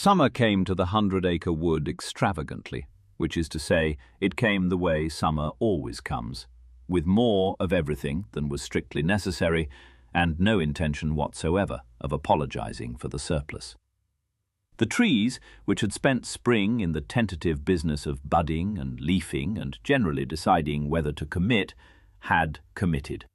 Summer came to the 100-acre wood extravagantly, which is to say, it came the way summer always comes, with more of everything than was strictly necessary, and no intention whatsoever of apologizing for the surplus. The trees, which had spent spring in the tentative business of budding and leafing and generally deciding whether to commit, had committed.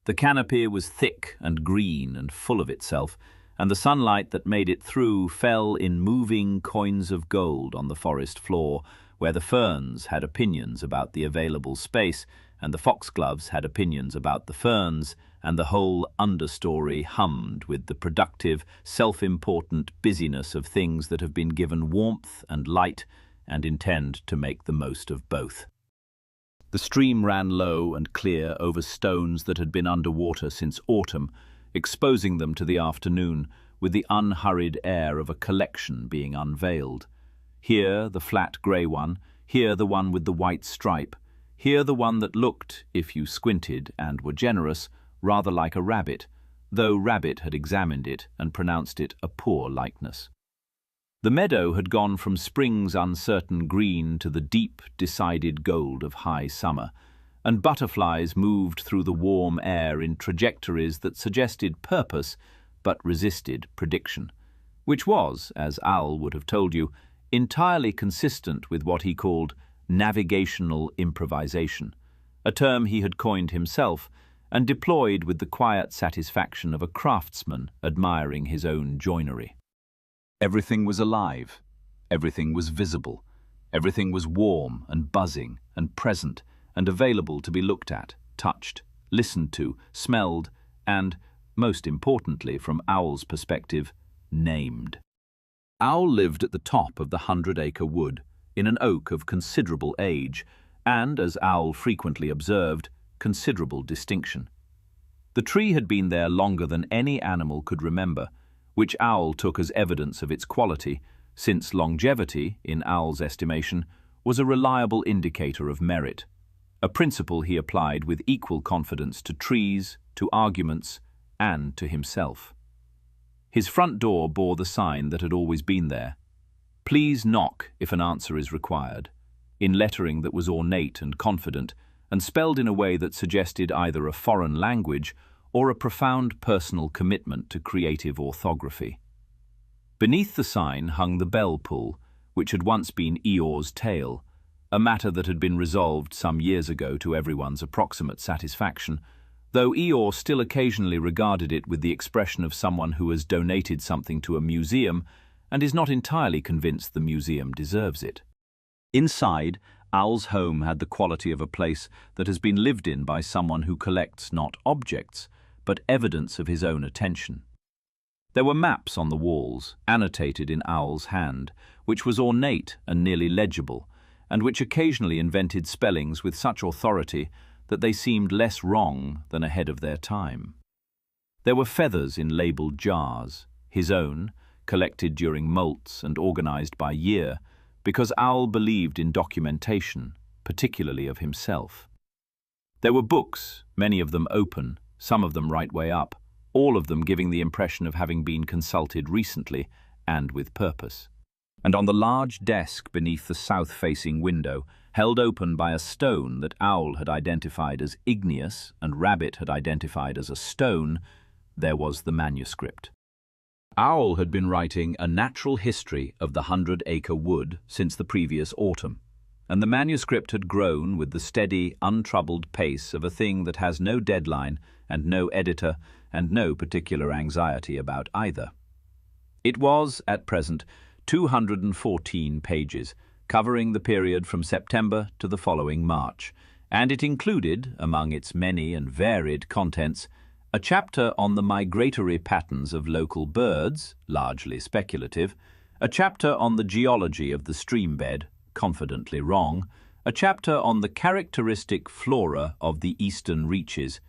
The canopy was thick and green and full of itself, and the sunlight that made it through fell in moving coins of gold on the forest floor, where the ferns had opinions about the available space, and the foxgloves had opinions about the ferns, and the whole understory hummed with the productive, self-important busyness of things that have been given warmth and light and intend to make the most of both. The stream ran low and clear over stones that had been under water since autumn, exposing them to the afternoon with the unhurried air of a collection being unveiled. Here the flat grey one, here the one with the white stripe, here the one that looked, if you squinted and were generous, rather like a rabbit, though Rabbit had examined it and pronounced it a poor likeness. The meadow had gone from spring's uncertain green to the deep, decided gold of high summer, and butterflies moved through the warm air in trajectories that suggested purpose but resisted prediction, which was, as Al would have told you, entirely consistent with what he called navigational improvisation, a term he had coined himself and deployed with the quiet satisfaction of a craftsman admiring his own joinery. Everything was alive, everything was visible, everything was warm and buzzing and present and available to be looked at, touched, listened to, smelled, and, most importantly from Owl's perspective, named. Owl lived at the top of the 100-acre wood, in an oak of considerable age, and, as Owl frequently observed, considerable distinction. The tree had been there longer than any animal could remember, which Owl took as evidence of its quality, since longevity, in Owl's estimation, was a reliable indicator of merit, a principle he applied with equal confidence to trees, to arguments, and to himself. His front door bore the sign that had always been there: "Please knock if an answer is required," in lettering that was ornate and confident, and spelled in a way that suggested either a foreign language or a profound personal commitment to creative orthography. Beneath the sign hung the bell pull, which had once been Eeyore's tail, a matter that had been resolved some years ago to everyone's approximate satisfaction, though Eeyore still occasionally regarded it with the expression of someone who has donated something to a museum and is not entirely convinced the museum deserves it. Inside, Owl's home had the quality of a place that has been lived in by someone who collects not objects, but evidence of his own attention. There were maps on the walls, annotated in Owl's hand, which was ornate and nearly legible, and which occasionally invented spellings with such authority that they seemed less wrong than ahead of their time. There were feathers in labelled jars, his own, collected during moults and organized by year, because Owl believed in documentation, particularly of himself. There were books, many of them open, some of them right way up, all of them giving the impression of having been consulted recently and with purpose. And on the large desk beneath the south-facing window, held open by a stone that Owl had identified as igneous and Rabbit had identified as a stone, there was the manuscript. Owl had been writing a natural history of the 100-acre wood since the previous autumn, and the manuscript had grown with the steady, untroubled pace of a thing that has no deadline and no editor and no particular anxiety about either. It was, at present, 214 pages, covering the period from September to the following March, and it included, among its many and varied contents, a chapter on the migratory patterns of local birds, largely speculative, a chapter on the geology of the stream bed, confidently wrong, a chapter on the characteristic flora of the eastern reaches,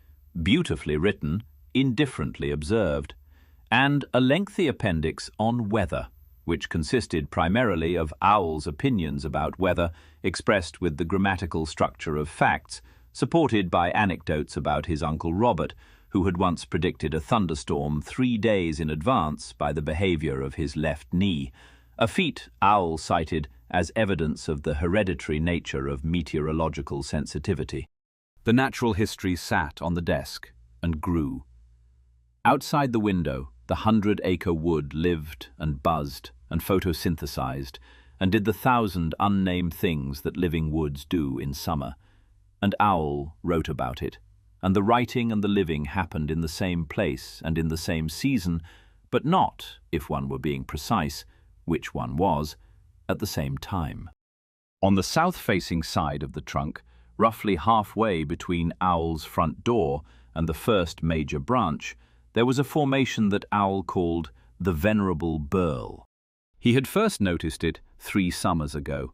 beautifully written, indifferently observed, and a lengthy appendix on weather, which consisted primarily of Owl's opinions about weather expressed with the grammatical structure of facts, supported by anecdotes about his Uncle Robert, who had once predicted a thunderstorm 3 days in advance by the behavior of his left knee, a feat Owl cited as evidence of the hereditary nature of meteorological sensitivity. The natural history sat on the desk and grew. Outside the window, the 100-acre wood lived and buzzed and photosynthesized and did the 1,000 unnamed things that living woods do in summer. And Owl wrote about it, and the writing and the living happened in the same place and in the same season, but not, if one were being precise, which one was, at the same time. On the south-facing side of the trunk, roughly halfway between Owl's front door and the first major branch, there was a formation that Owl called the Venerable Burl. He had first noticed it 3 summers ago,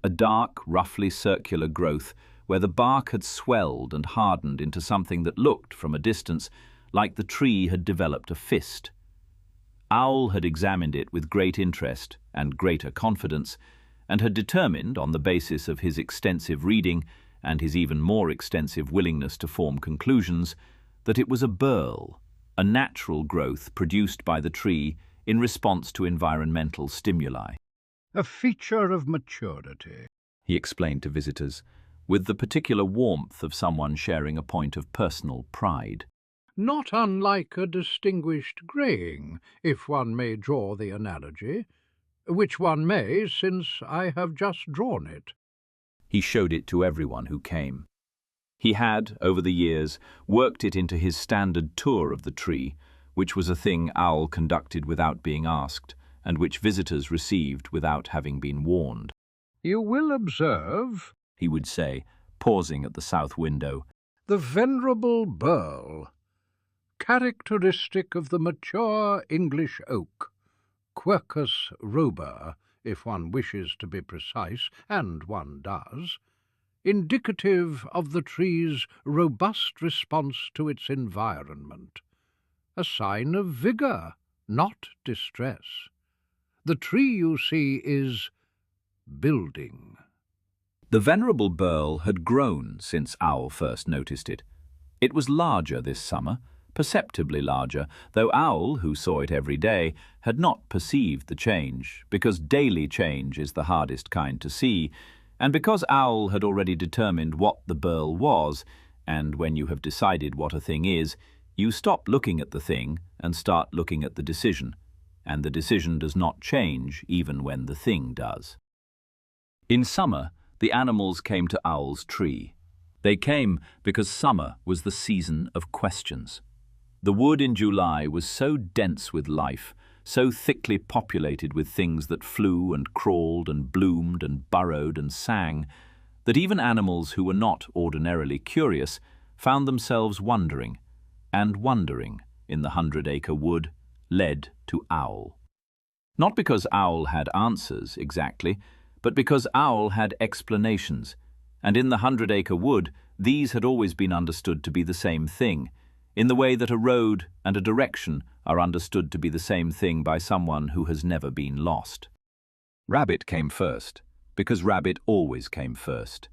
a dark, roughly circular growth where the bark had swelled and hardened into something that looked, from a distance, like the tree had developed a fist. Owl had examined it with great interest and greater confidence, and had determined, on the basis of his extensive reading and his even more extensive willingness to form conclusions, that it was a burl, a natural growth produced by the tree in response to environmental stimuli. A feature of maturity, he explained to visitors, with the particular warmth of someone sharing a point of personal pride. Not unlike a distinguished greying, if one may draw the analogy, which one may, since I have just drawn it. He showed it to everyone who came. He had, over the years, worked it into his standard tour of the tree, which was a thing Owl conducted without being asked, and which visitors received without having been warned. You will observe, he would say, pausing at the south window, the venerable burl, characteristic of the mature English oak, Quercus robur, if one wishes to be precise, and one does, indicative of the tree's robust response to its environment, a sign of vigour, not distress. The tree, you see, is building. The venerable burl had grown since Owl first noticed it. It was larger this summer, perceptibly larger, though Owl, who saw it every day, had not perceived the change, because daily change is the hardest kind to see, and because Owl had already determined what the burl was, and when you have decided what a thing is, you stop looking at the thing and start looking at the decision, and the decision does not change even when the thing does. In summer, the animals came to Owl's tree. They came because summer was the season of questions. The wood in July was so dense with life, so thickly populated with things that flew and crawled and bloomed and burrowed and sang, that even animals who were not ordinarily curious found themselves wondering, and wondering in the 100-acre wood led to Owl. Not because Owl had answers, exactly, but because Owl had explanations, and in the 100-acre wood these had always been understood to be the same thing, in the way that a road and a direction are understood to be the same thing by someone who has never been lost. Rabbit came first, because Rabbit always came first.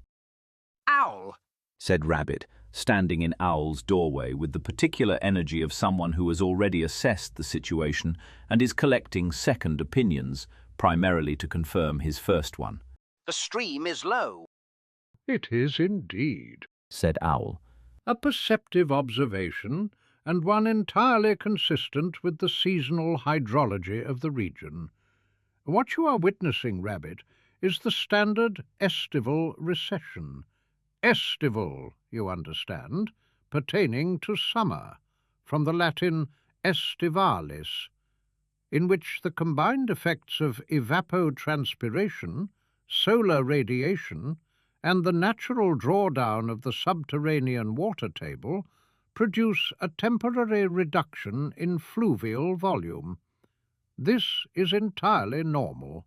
Owl, said Rabbit, standing in Owl's doorway with the particular energy of someone who has already assessed the situation and is collecting second opinions, primarily to confirm his first one. the stream is low. It is indeed, said Owl. a perceptive observation, and one entirely consistent with the seasonal hydrology of the region. What you are witnessing, Rabbit, is the standard estival recession. Estival, you understand, pertaining to summer, from the Latin estivalis, in which the combined effects of evapotranspiration, solar radiation, and the natural drawdown of the subterranean water table produce a temporary reduction in fluvial volume. This is entirely normal.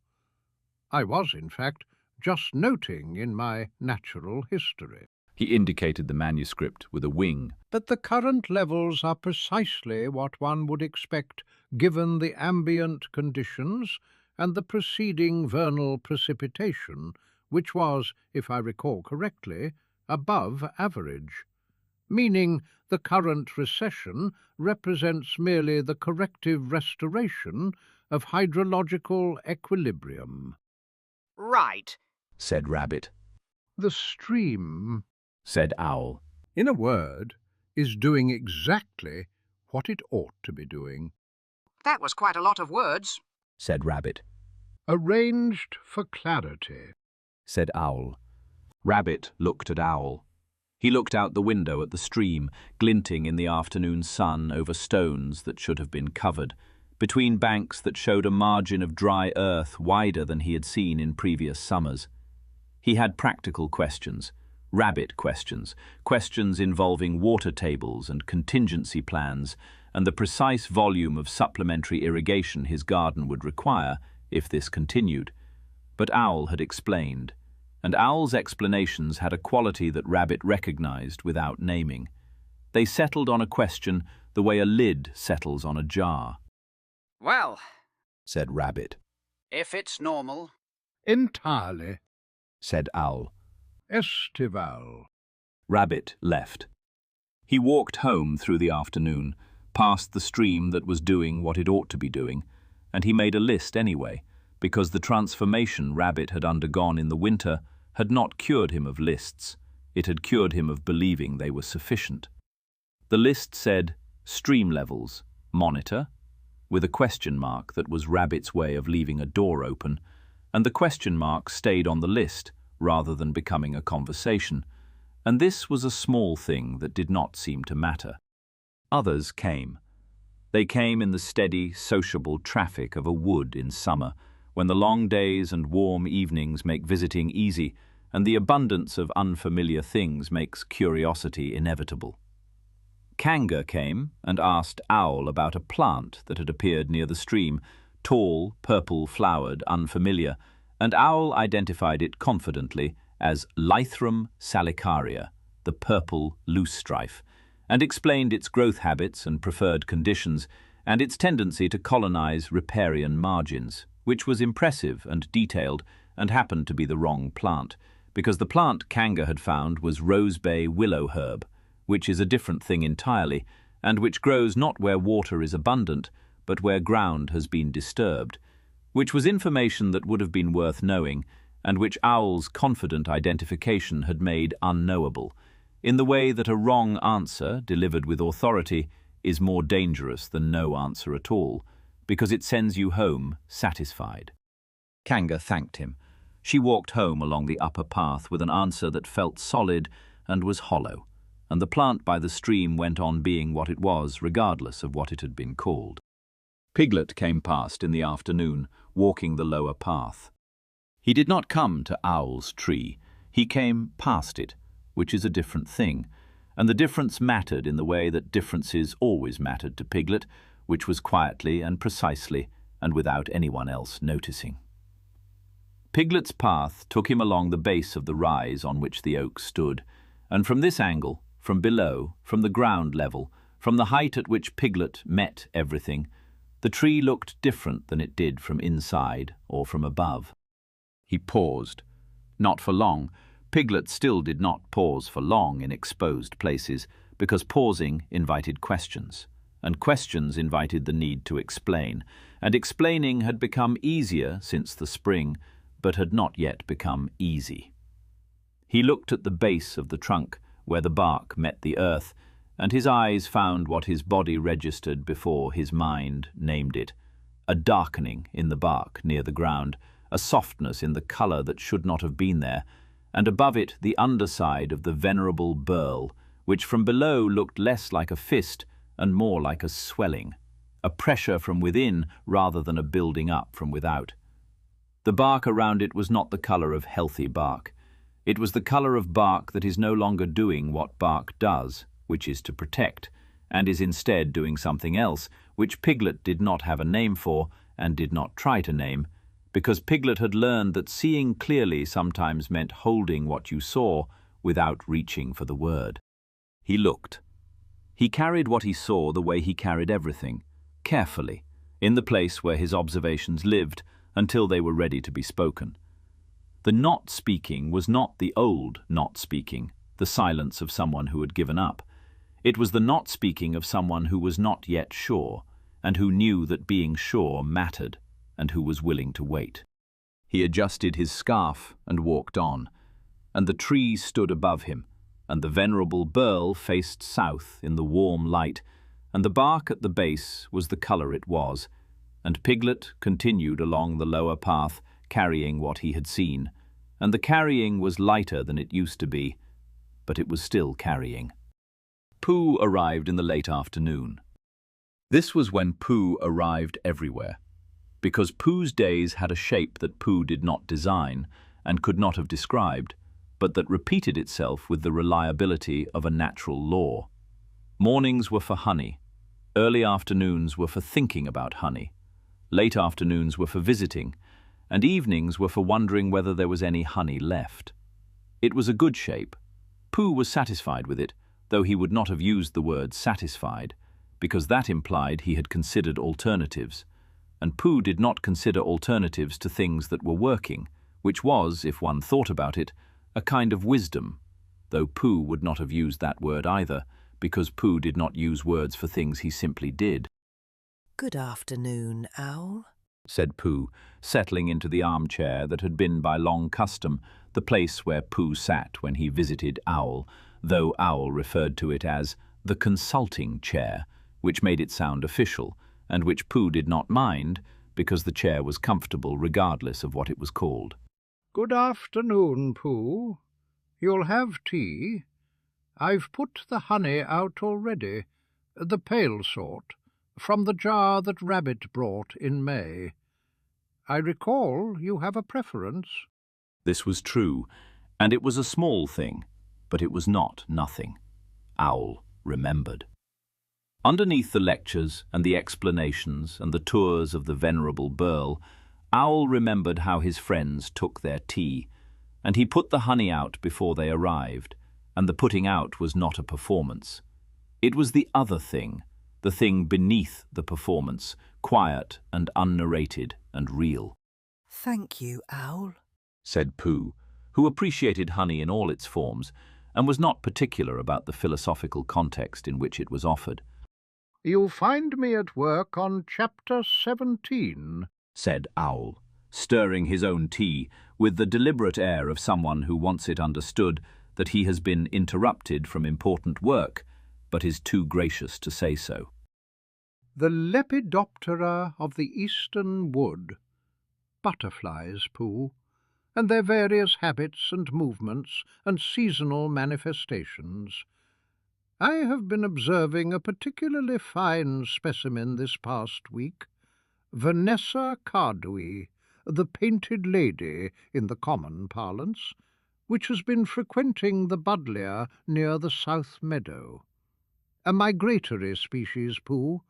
I was, in fact, just noting in my natural history. He indicated the manuscript with a wing. That the current levels are precisely what one would expect given the ambient conditions and the preceding vernal precipitation, which was, if I recall correctly, above average, meaning the current recession represents merely the corrective restoration of hydrological equilibrium. Right, said Rabbit. The stream, Said Owl. in a word, is doing exactly what it ought to be doing. that was quite a lot of words. Said Rabbit. Arranged for clarity. Said Owl. Rabbit looked at Owl. He looked out the window at the stream, glinting in the afternoon sun over stones that should have been covered, between banks that showed a margin of dry earth wider than he had seen in previous summers. He had practical questions, rabbit questions, questions involving water tables and contingency plans, and the precise volume of supplementary irrigation his garden would require if this continued. But Owl had explained, and Owl's explanations had a quality that Rabbit recognized without naming. They settled on a question the way a lid settles on a jar. Well, Said Rabbit. if it's normal. Entirely. Said Owl. Estival. Rabbit left. He walked home through the afternoon, past the stream that was doing what it ought to be doing, and he made a list anyway, because the transformation Rabbit had undergone in the winter had not cured him of lists. It had cured him of believing they were sufficient. The list said, stream levels, monitor, with a question mark that was Rabbit's way of leaving a door open, and the question mark stayed on the list rather than becoming a conversation, and this was a small thing that did not seem to matter. Others came. They came in the steady, sociable traffic of a wood in summer, when the long days and warm evenings make visiting easy, and the abundance of unfamiliar things makes curiosity inevitable. Kanga came and asked Owl about a plant that had appeared near the stream, tall, purple-flowered, unfamiliar, and Owl identified it confidently as Lythrum salicaria, the purple loosestrife, and explained its growth habits and preferred conditions, and its tendency to colonize riparian margins, which was impressive and detailed and happened to be the wrong plant, because the plant Kanga had found was rosebay willow herb, which is a different thing entirely, and which grows not where water is abundant, but where ground has been disturbed, which was information that would have been worth knowing, and which Owl's confident identification had made unknowable, in the way that a wrong answer, delivered with authority, is more dangerous than no answer at all, because it sends you home satisfied. Kanga thanked him. She walked home along the upper path with an answer that felt solid and was hollow, and the plant by the stream went on being what it was, regardless of what it had been called. Piglet came past in the afternoon, walking the lower path. He did not come to Owl's tree. He came past it, which is a different thing, and the difference mattered in the way that differences always mattered to Piglet, which was quietly and precisely and without anyone else noticing. Piglet's path took him along the base of the rise on which the oak stood, and from this angle, from below, from the ground level, from the height at which Piglet met everything, the tree looked different than it did from inside or from above. He paused. Not for long. Piglet still did not pause for long in exposed places, because pausing invited questions, and questions invited the need to explain, and explaining had become easier since the spring, but had not yet become easy. He looked at the base of the trunk, where the bark met the earth, and his eyes found what his body registered before his mind named it: a darkening in the bark near the ground, a softness in the colour that should not have been there, and above it the underside of the venerable burl, which from below looked less like a fist and more like a swelling, a pressure from within rather than a building up from without. The bark around it was not the colour of healthy bark. It was the colour of bark that is no longer doing what bark does, which is to protect, and is instead doing something else, which Piglet did not have a name for and did not try to name, because Piglet had learned that seeing clearly sometimes meant holding what you saw without reaching for the word. He looked. He carried what he saw the way he carried everything, carefully, in the place where his observations lived, until they were ready to be spoken. The not speaking was not the old not speaking, the silence of someone who had given up. It was the not speaking of someone who was not yet sure, and who knew that being sure mattered, and who was willing to wait. He adjusted his scarf and walked on, and the tree stood above him, and the venerable burl faced south in the warm light, and the bark at the base was the colour it was, and Piglet continued along the lower path, carrying what he had seen, and the carrying was lighter than it used to be, but it was still carrying. Pooh arrived in the late afternoon. This was when Pooh arrived everywhere, because Pooh's days had a shape that Pooh did not design and could not have described, but that repeated itself with the reliability of a natural law. Mornings were for honey, early afternoons were for thinking about honey, late afternoons were for visiting, and evenings were for wondering whether there was any honey left. It was a good shape. Pooh was satisfied with it, though he would not have used the word satisfied, because that implied he had considered alternatives, and Pooh did not consider alternatives to things that were working, which was, if one thought about it, a kind of wisdom, though Pooh would not have used that word either, because Pooh did not use words for things he simply did. "Good afternoon, Owl," said Pooh, settling into the armchair that had been by long custom the place where Pooh sat when he visited Owl, though Owl referred to it as the consulting chair, which made it sound official, and which Pooh did not mind, because the chair was comfortable regardless of what it was called. "Good afternoon, Pooh. You'll have tea. I've put the honey out already, the pale sort, from the jar that Rabbit brought in May. I recall you have a preference." This was true, and it was a small thing, but it was not nothing. Owl remembered. Underneath the lectures and the explanations and the tours of the venerable burl, Owl remembered how his friends took their tea, and he put the honey out before they arrived, and the putting out was not a performance. It was the other thing, the thing beneath the performance, quiet and unnarrated and real. "Thank you, Owl," said Pooh, who appreciated honey in all its forms and was not particular about the philosophical context in which it was offered. "You'll find me at work on Chapter 17, said Owl, stirring his own tea with the deliberate air of someone who wants it understood that he has been interrupted from important work, but is too gracious to say so. The Lepidoptera of the Eastern Wood. Butterflies, Pooh, and their various habits and movements and seasonal manifestations. I have been observing a particularly fine specimen this past week, Vanessa Cardui, the Painted Lady in the common parlance, which has been frequenting the buddleia near the South Meadow. A migratory species, Pooh.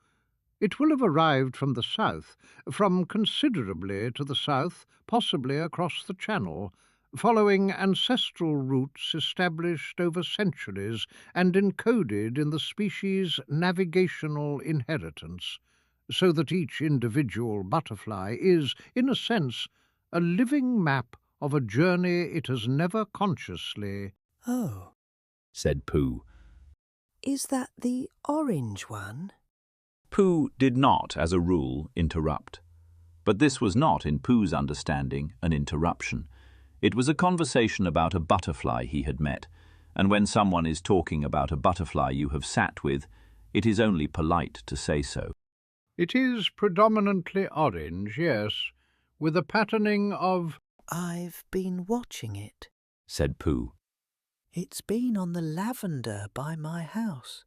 It will have arrived from the south, from considerably to the south, possibly across the Channel, following ancestral routes established over centuries and encoded in the species' navigational inheritance, so that each individual butterfly is, in a sense, a living map of a journey it has never consciously— "Oh, said Pooh. is that the orange one?" Pooh did not, as a rule, interrupt. But this was not, in Pooh's understanding, an interruption. It was a conversation about a butterfly he had met, and when someone is talking about a butterfly you have sat with, it is only polite to say so. It is predominantly orange, yes, with a patterning of— "I've been watching it. said Pooh. It's been on the lavender by my house.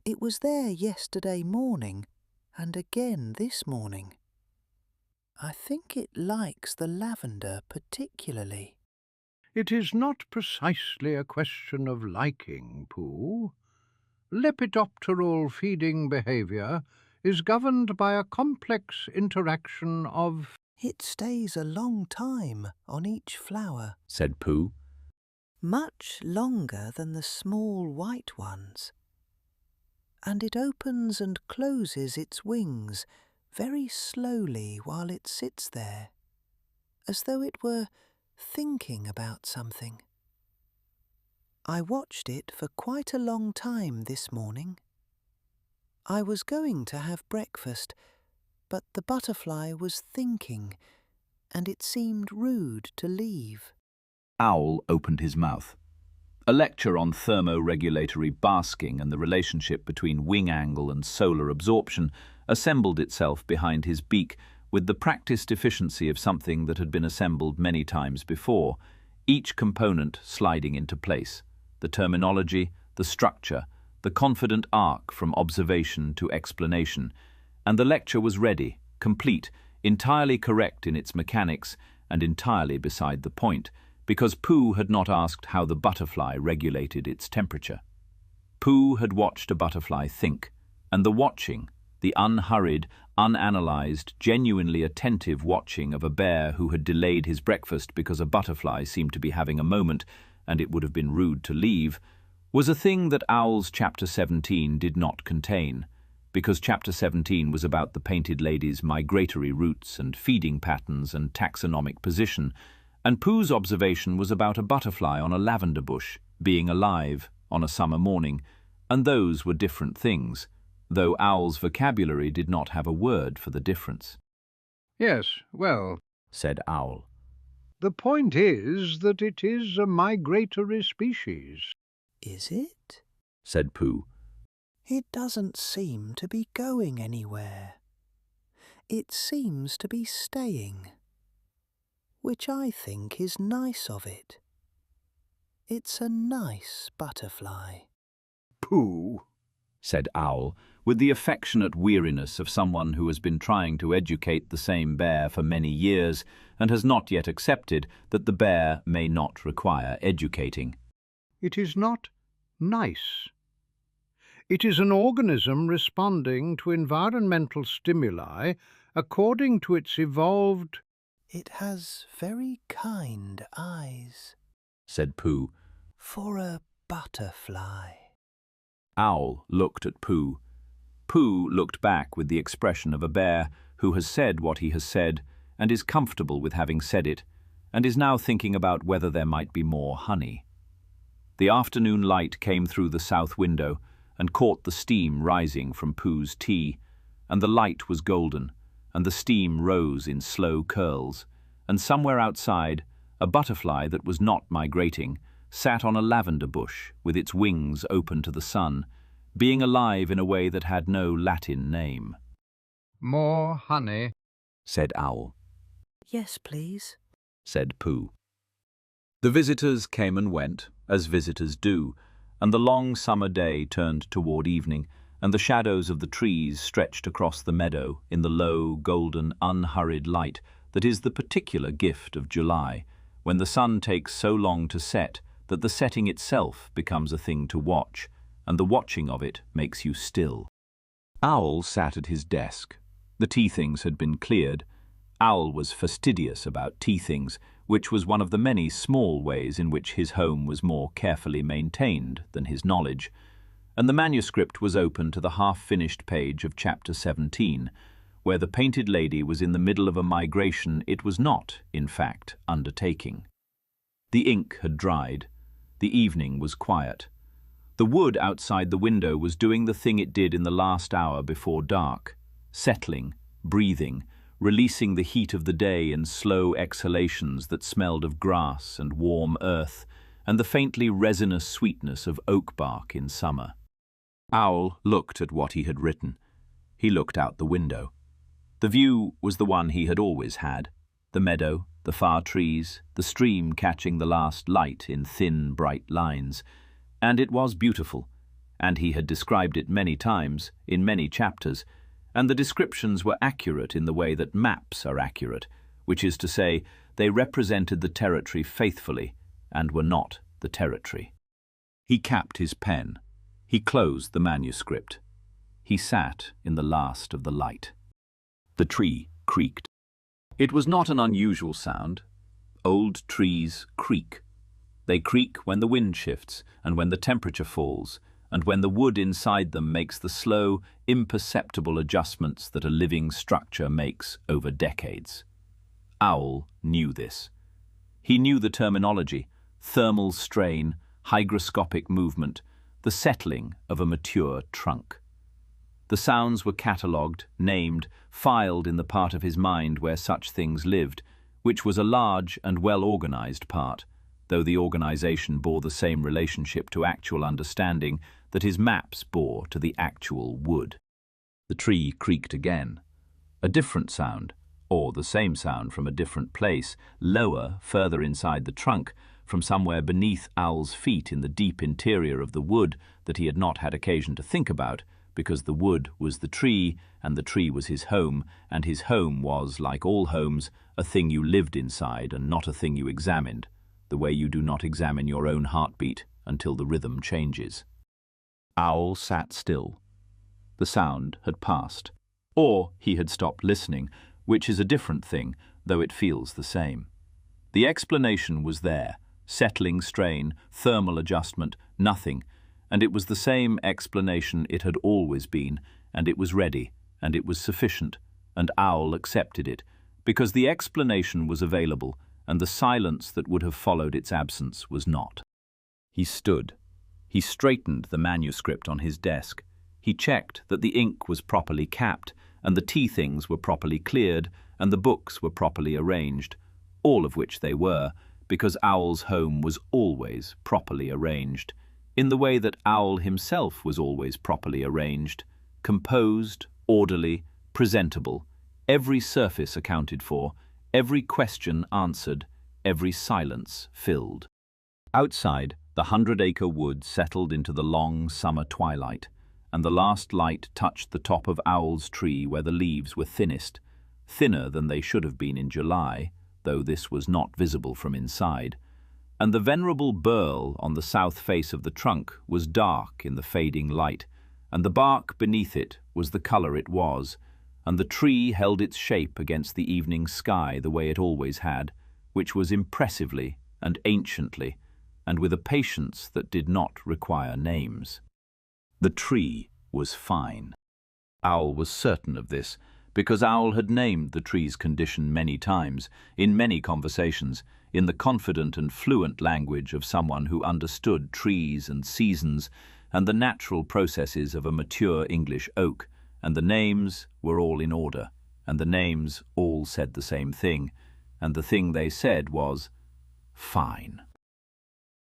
It was there yesterday morning, and again this morning. I think it likes the lavender particularly." It is not precisely a question of liking, Pooh. Lepidopteral feeding behaviour is governed by a complex interaction of— "It stays a long time on each flower, said Pooh. much longer than the small white ones. And it opens and closes its wings very slowly while it sits there, as though it were thinking about something. I watched it for quite a long time this morning. I was going to have breakfast, but the butterfly was thinking, and it seemed rude to leave. Owl opened his mouth. A lecture on thermoregulatory basking and the relationship between wing angle and solar absorption assembled itself behind his beak with the practiced efficiency of something that had been assembled many times before, each component sliding into place: the terminology, the structure, the confident arc from observation to explanation. And the lecture was ready, complete, entirely correct in its mechanics, and entirely beside the point, because Pooh had not asked how the butterfly regulated its temperature. Pooh had watched a butterfly think, and the watching, the unhurried, unanalyzed, genuinely attentive watching of a bear who had delayed his breakfast because a butterfly seemed to be having a moment and it would have been rude to leave, was a thing that Owl's Chapter 17 did not contain, because Chapter 17 was about the painted lady's migratory routes and feeding patterns and taxonomic position, and Pooh's observation was about a butterfly on a lavender bush being alive on a summer morning, and those were different things, though Owl's vocabulary did not have a word for the difference. Yes, well, Said Owl. the point is that it is a migratory species. Is it? Said Pooh. It doesn't seem to be going anywhere. It seems to be staying, which I think is nice of it. It's a nice butterfly. Pooh, Said Owl, with the affectionate weariness of someone who has been trying to educate the same bear for many years and has not yet accepted that the bear may not require educating. it is not nice. It is an organism responding to environmental stimuli according to its evolved... It has very kind eyes. Said Pooh. For a butterfly. Owl looked at Pooh. Pooh looked back with the expression of a bear who has said what he has said and is comfortable with having said it, and is now thinking about whether there might be more honey. The afternoon light came through the south window and caught the steam rising from Pooh's tea, and the light was golden, and the steam rose in slow curls, and somewhere outside, a butterfly that was not migrating sat on a lavender bush with its wings open to the sun, being alive in a way that had no Latin name. More honey. Said Owl. Yes, please. Said Pooh. The visitors came and went, as visitors do, and the long summer day turned toward evening, and the shadows of the trees stretched across the meadow in the low, golden, unhurried light that is the particular gift of July, when the sun takes so long to set that the setting itself becomes a thing to watch, and the watching of it makes you still. Owl sat at his desk. The tea things had been cleared. Owl was fastidious about tea things, which was one of the many small ways in which his home was more carefully maintained than his knowledge, and the manuscript was open to the half-finished page of Chapter 17, where the painted lady was in the middle of a migration it was not, in fact, undertaking. The ink had dried. The evening was quiet. The wood outside the window was doing the thing it did in the last hour before dark, settling, breathing, releasing the heat of the day in slow exhalations that smelled of grass and warm earth, and the faintly resinous sweetness of oak bark in summer. Owl looked at what he had written. He looked out the window. The view was the one he had always had: the meadow, the far trees, the stream catching the last light in thin, bright lines. And it was beautiful, and he had described it many times, in many chapters, and the descriptions were accurate in the way that maps are accurate, which is to say, they represented the territory faithfully, and were not the territory. He capped his pen. He closed the manuscript. He sat in the last of the light. The tree creaked. It was not an unusual sound. Old trees creak. They creak when the wind shifts, and when the temperature falls, and when the wood inside them makes the slow, imperceptible adjustments that a living structure makes over decades. Owl knew this. He knew the terminology: thermal strain, hygroscopic movement, the settling of a mature trunk. The sounds were catalogued, named, filed in the part of his mind where such things lived, which was a large and well-organized part, though the organization bore the same relationship to actual understanding that his maps bore to the actual wood. The tree creaked again. A different sound, or the same sound from a different place, lower, further inside the trunk, from somewhere beneath Owl's feet in the deep interior of the wood that he had not had occasion to think about, because the wood was the tree, and the tree was his home, and his home was, like all homes, a thing you lived inside and not a thing you examined, the way you do not examine your own heartbeat until the rhythm changes. Owl sat still. The sound had passed. Or he had stopped listening, which is a different thing, though it feels the same. The explanation was there, settling strain, thermal adjustment, nothing, and it was the same explanation it had always been, and it was ready, and it was sufficient, and Owl accepted it, because the explanation was available, and the silence that would have followed its absence was not. He stood. He straightened the manuscript on his desk. He checked that the ink was properly capped, and the tea things were properly cleared, and the books were properly arranged, all of which they were, because Owl's home was always properly arranged, in the way that Owl himself was always properly arranged, composed, orderly, presentable, every surface accounted for, every question answered, every silence filled. Outside, the 100-acre wood settled into the long summer twilight, and the last light touched the top of Owl's tree where the leaves were thinnest, thinner than they should have been in July, though this was not visible from inside, and the venerable burl on the south face of the trunk was dark in the fading light, and the bark beneath it was the colour it was, and the tree held its shape against the evening sky the way it always had, which was impressively and anciently, and with a patience that did not require names. The tree was fine. Owl was certain of this, because Owl had named the tree's condition many times, in many conversations, in the confident and fluent language of someone who understood trees and seasons and the natural processes of a mature English oak, and the names were all in order, and the names all said the same thing, and the thing they said was, fine.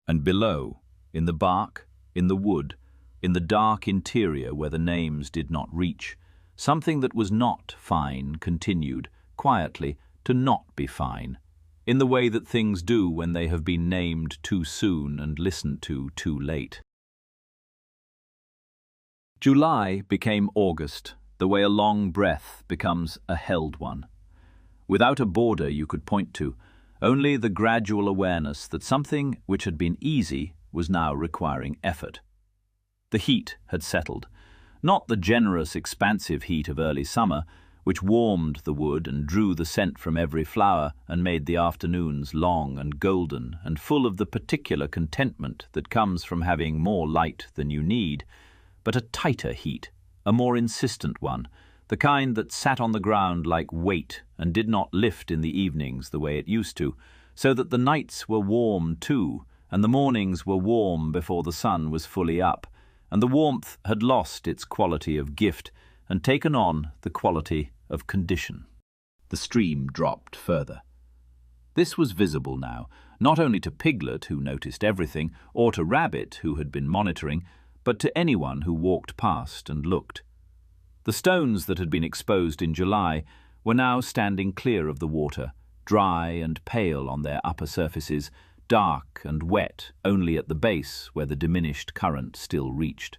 And below, in the bark, in the wood, in the dark interior where the names did not reach, something that was not fine continued, quietly, to not be fine, in the way that things do when they have been named too soon and listened to too late. July became August, the way a long breath becomes a held one. Without a border you could point to, only the gradual awareness that something which had been easy was now requiring effort. The heat had settled, not the generous, expansive heat of early summer, which warmed the wood and drew the scent from every flower and made the afternoons long and golden and full of the particular contentment that comes from having more light than you need, but a tighter heat, a more insistent one, the kind that sat on the ground like weight and did not lift in the evenings the way it used to, so that the nights were warm too, and the mornings were warm before the sun was fully up, and the warmth had lost its quality of gift and taken on the quality of condition. The stream dropped further. This was visible now, not only to Piglet, who noticed everything, or to Rabbit, who had been monitoring, but to anyone who walked past and looked. The stones that had been exposed in July were now standing clear of the water, dry and pale on their upper surfaces, dark and wet only at the base where the diminished current still reached.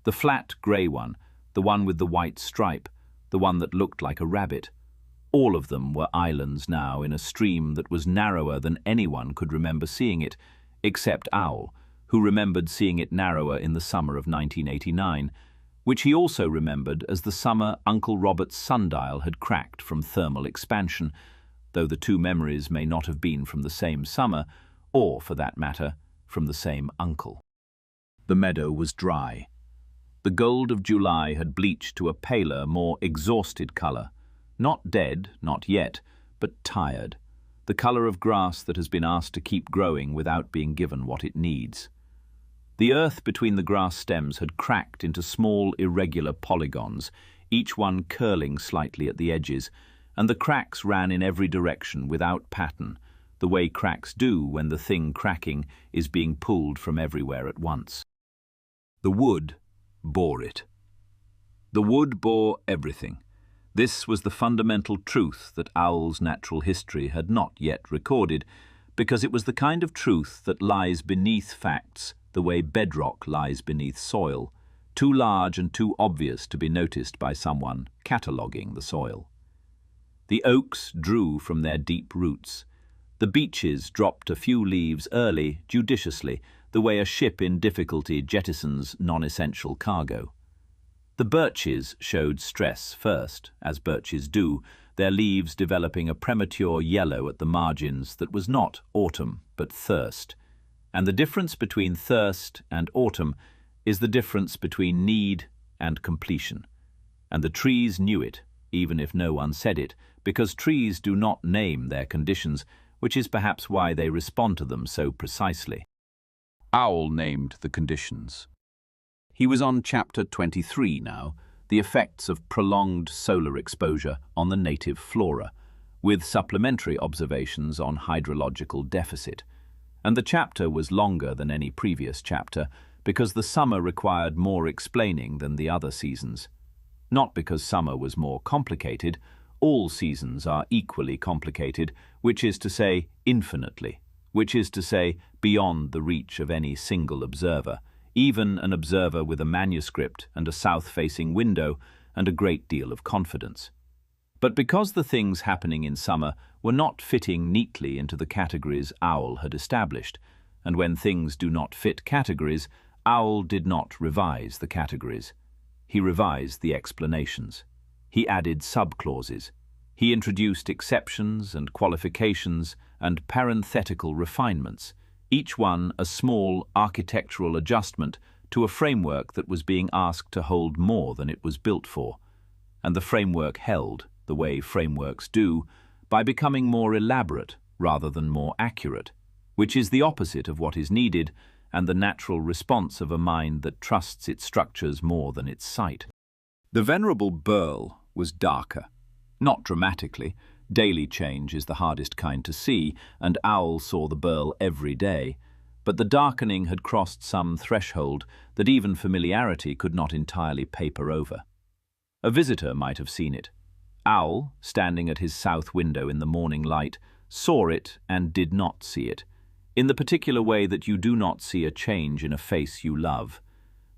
The flat grey one, the one with the white stripe, the one that looked like a rabbit, all of them were islands now in a stream that was narrower than anyone could remember seeing it, except Owl, who remembered seeing it narrower in the summer of 1989, which he also remembered as the summer Uncle Robert's sundial had cracked from thermal expansion, though the two memories may not have been from the same summer, or, for that matter, from the same uncle. The meadow was dry. The gold of July had bleached to a paler, more exhausted colour, not dead, not yet, but tired, the colour of grass that has been asked to keep growing without being given what it needs. The earth between the grass stems had cracked into small, irregular polygons, each one curling slightly at the edges, and the cracks ran in every direction without pattern, the way cracks do when the thing cracking is being pulled from everywhere at once. The wood bore it. The wood bore everything. This was the fundamental truth that Owl's natural history had not yet recorded, because it was the kind of truth that lies beneath facts the way bedrock lies beneath soil, too large and too obvious to be noticed by someone cataloguing the soil. The oaks drew from their deep roots. The beeches dropped a few leaves early, judiciously, the way a ship in difficulty jettisons non-essential cargo. The birches showed stress first, as birches do, their leaves developing a premature yellow at the margins that was not autumn but thirst. And the difference between thirst and autumn is the difference between need and completion. And the trees knew it, even if no one said it, because trees do not name their conditions, which is perhaps why they respond to them so precisely. Owl named the conditions. He was on chapter 23 now, the effects of prolonged solar exposure on the native flora, with supplementary observations on hydrological deficit. And the chapter was longer than any previous chapter, because the summer required more explaining than the other seasons. Not because summer was more complicated. All seasons are equally complicated, which is to say infinitely, which is to say beyond the reach of any single observer, even an observer with a manuscript and a south-facing window and a great deal of confidence. But because the things happening in summer were not fitting neatly into the categories Owl had established, and when things do not fit categories, Owl did not revise the categories. He revised the explanations. He added subclauses. He introduced exceptions and qualifications and parenthetical refinements, each one a small architectural adjustment to a framework that was being asked to hold more than it was built for. And the framework held, the way frameworks do, by becoming more elaborate rather than more accurate, which is the opposite of what is needed and the natural response of a mind that trusts its structures more than its sight. The venerable Burl was darker. Not dramatically. Daily change is the hardest kind to see, and Owl saw the Burl every day. But the darkening had crossed some threshold that even familiarity could not entirely paper over. A visitor might have seen it. Owl, standing at his south window in the morning light, saw it and did not see it, in the particular way that you do not see a change in a face you love.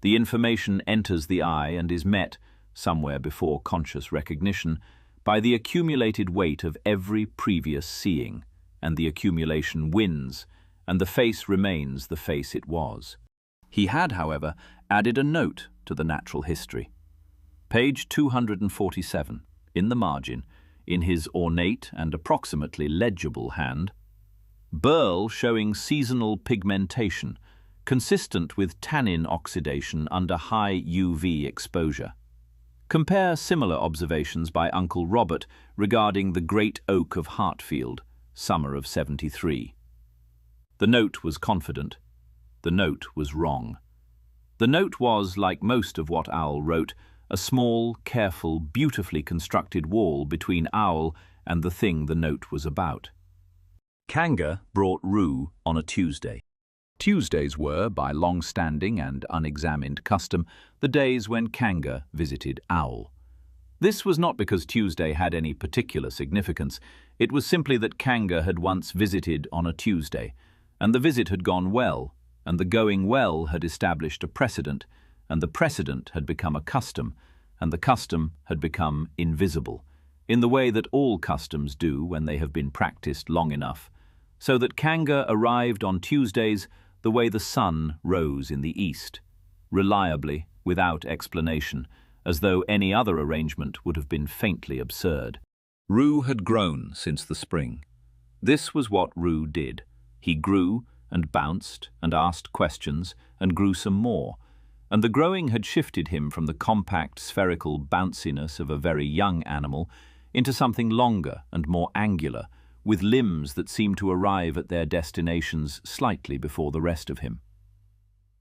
The information enters the eye and is met, somewhere before conscious recognition, by the accumulated weight of every previous seeing, and the accumulation wins, and the face remains the face it was. He had, however, added a note to the natural history. Page 247, in the margin, in his ornate and approximately legible hand, Burl showing seasonal pigmentation, consistent with tannin oxidation under high UV exposure. Compare similar observations by Uncle Robert regarding the great oak of Hartfield, summer of '73. The note was confident. The note was wrong. The note was, like most of what Owl wrote, a small, careful, beautifully constructed wall between Owl and the thing the note was about. Kanga brought Roo on a Tuesday. Tuesdays were, by long-standing and unexamined custom, the days when Kanga visited Owl. This was not because Tuesday had any particular significance. It was simply that Kanga had once visited on a Tuesday, and the visit had gone well, and the going well had established a precedent, and the precedent had become a custom, and the custom had become invisible, in the way that all customs do when they have been practiced long enough, so that Kanga arrived on Tuesdays the way the sun rose in the east, reliably, without explanation, as though any other arrangement would have been faintly absurd. Roo had grown since the spring. This was what Roo did. He grew and bounced and asked questions and grew some more, and the growing had shifted him from the compact spherical bounciness of a very young animal into something longer and more angular, with limbs that seemed to arrive at their destinations slightly before the rest of him.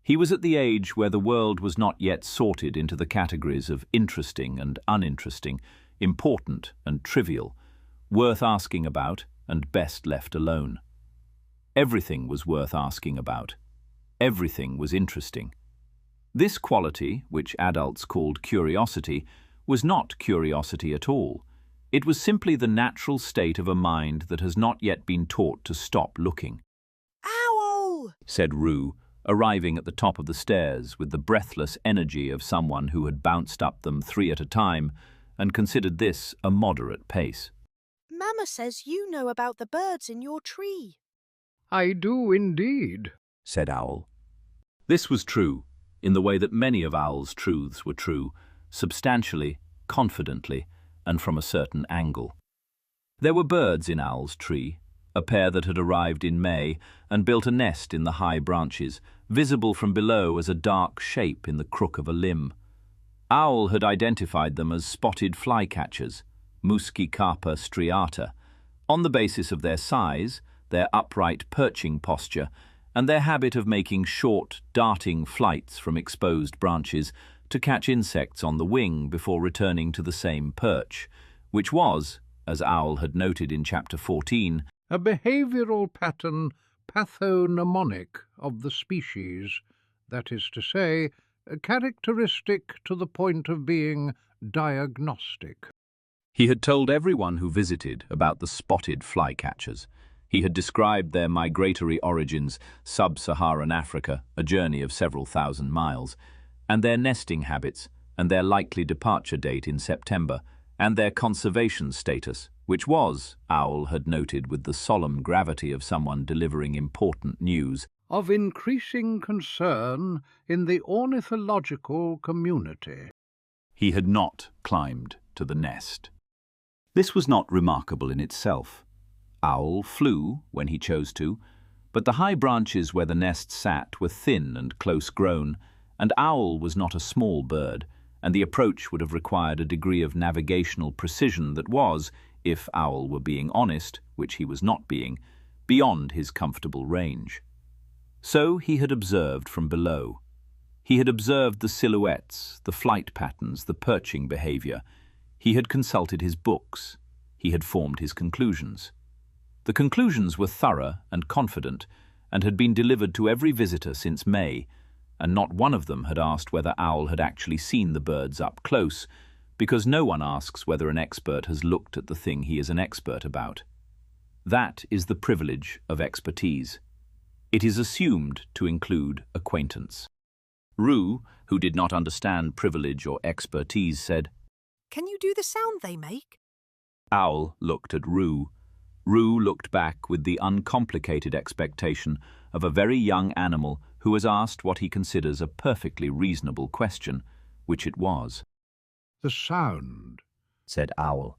He was at the age where the world was not yet sorted into the categories of interesting and uninteresting, important and trivial, worth asking about and best left alone. Everything was worth asking about. Everything was interesting. This quality, which adults called curiosity, was not curiosity at all. It was simply the natural state of a mind that has not yet been taught to stop looking. "Owl!" said Roo, arriving at the top of the stairs with the breathless energy of someone who had bounced up them 3 at a time and considered this a moderate pace. Mamma says you know about the birds in your tree. "I do indeed," said Owl. This was true, in the way that many of Owl's truths were true, substantially, confidently, and from a certain angle. There were birds in Owl's tree, a pair that had arrived in May and built a nest in the high branches, visible from below as a dark shape in the crook of a limb. Owl had identified them as spotted flycatchers, Muscicarpa striata, on the basis of their size, their upright perching posture, and their habit of making short, darting flights from exposed branches to catch insects on the wing before returning to the same perch, which was, as Owl had noted in Chapter 14, a behavioural pattern pathognomonic of the species, that is to say, characteristic to the point of being diagnostic. He had told everyone who visited about the spotted flycatchers. He had described their migratory origins, sub-Saharan Africa, a journey of several thousand miles, and their nesting habits, and their likely departure date in September, and their conservation status, which was, Owl had noted with the solemn gravity of someone delivering important news, of increasing concern in the ornithological community. He had not climbed to the nest. This was not remarkable in itself. Owl flew when he chose to, but the high branches where the nest sat were thin and close-grown, and Owl was not a small bird, and the approach would have required a degree of navigational precision that was, if Owl were being honest, which he was not being, beyond his comfortable range. So he had observed from below. He had observed the silhouettes, the flight patterns, the perching behavior. He had consulted his books. He had formed his conclusions. The conclusions were thorough and confident, and had been delivered to every visitor since May, and not one of them had asked whether Owl had actually seen the birds up close, because no one asks whether an expert has looked at the thing he is an expert about. That is the privilege of expertise. It is assumed to include acquaintance. Roo, who did not understand privilege or expertise, said, Can you do the sound they make? Owl looked at Roo. Roo looked back with the uncomplicated expectation of a very young animal who has asked what he considers a perfectly reasonable question, which it was. "The sound," said Owl.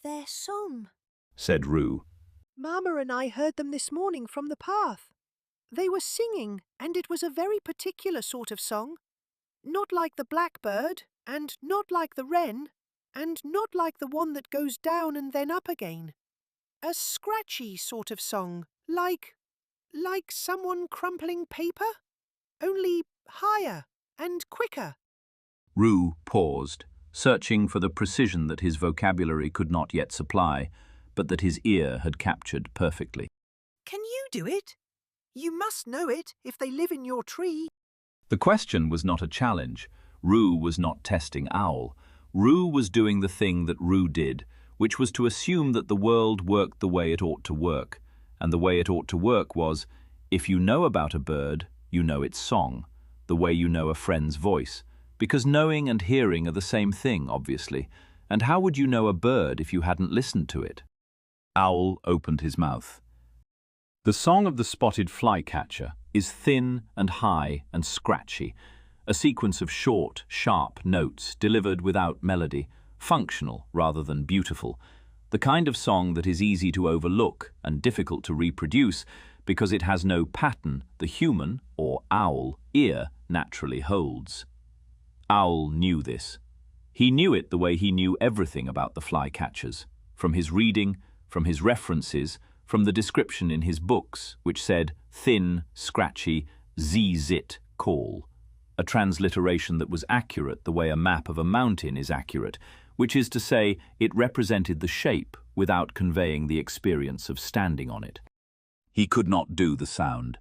Their song. Said Roo. Mamma and I heard them this morning from the path. They were singing, and it was a very particular sort of song. Not like the blackbird, and not like the wren, and not like the one that goes down and then up again. A scratchy sort of song, like someone crumpling paper, only higher and quicker. Roo paused, searching for the precision that his vocabulary could not yet supply, but that his ear had captured perfectly. Can you do it? You must know it if they live in your tree. The question was not a challenge. Roo was not testing Owl. Roo was doing the thing that Roo did, which was to assume that the world worked the way it ought to work, and the way it ought to work was, if you know about a bird, you know its song, the way you know a friend's voice, because knowing and hearing are the same thing, obviously, and how would you know a bird if you hadn't listened to it? Owl opened his mouth. The song of the spotted flycatcher is thin and high and scratchy, a sequence of short, sharp notes delivered without melody, functional rather than beautiful, the kind of song that is easy to overlook and difficult to reproduce because it has no pattern the human, or owl, ear naturally holds. Owl knew this. He knew it the way he knew everything about the flycatchers, from his reading, from his references, from the description in his books, which said thin, scratchy, ZZit call, a transliteration that was accurate the way a map of a mountain is accurate, which is to say, it represented the shape without conveying the experience of standing on it. He could not do the sound.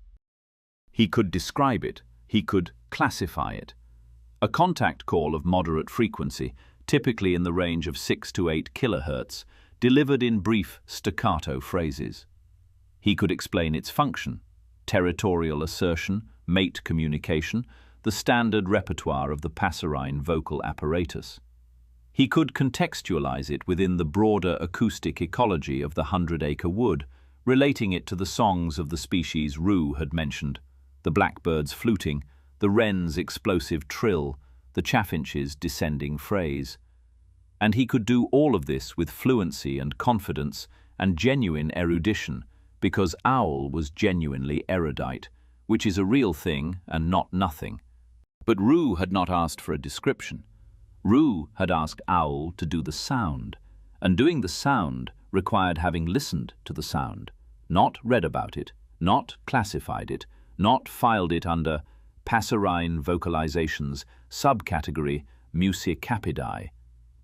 He could describe it. He could classify it. A contact call of moderate frequency, typically in the range of 6 to 8 kilohertz, delivered in brief staccato phrases. He could explain its function, territorial assertion, mate communication, the standard repertoire of the passerine vocal apparatus. He could contextualize it within the broader acoustic ecology of the 100 Acre Wood, relating it to the songs of the species Rue had mentioned, the blackbird's fluting, the wren's explosive trill, the chaffinch's descending phrase. And he could do all of this with fluency and confidence and genuine erudition, because Owl was genuinely erudite, which is a real thing and not nothing. But Rue had not asked for a description. Rue had asked Owl to do the sound, and doing the sound required having listened to the sound, not read about it, not classified it, not filed it under passerine vocalizations, subcategory musicapidae,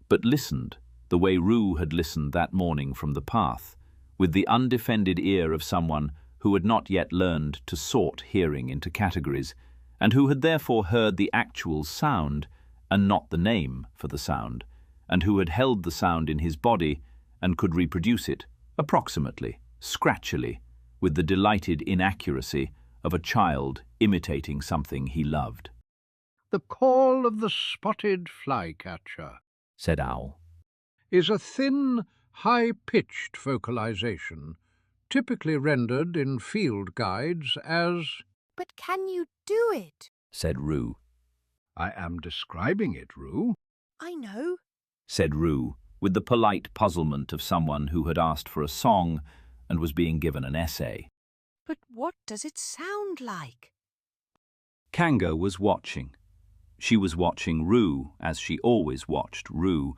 but listened the way Rue had listened that morning from the path, with the undefended ear of someone who had not yet learned to sort hearing into categories, and who had therefore heard the actual sound and not the name for the sound, and who had held the sound in his body and could reproduce it, approximately, scratchily, with the delighted inaccuracy of a child imitating something he loved. "The call of the spotted flycatcher," said Owl, "is a thin, high-pitched vocalization, typically rendered in field guides as—" "But can you do it?" said Rue. "I am describing it, Rue." "I know," said Rue, with the polite puzzlement of someone who had asked for a song and was being given an essay. "but what does it sound like?" Kanga was watching. She was watching Rue, as she always watched Rue,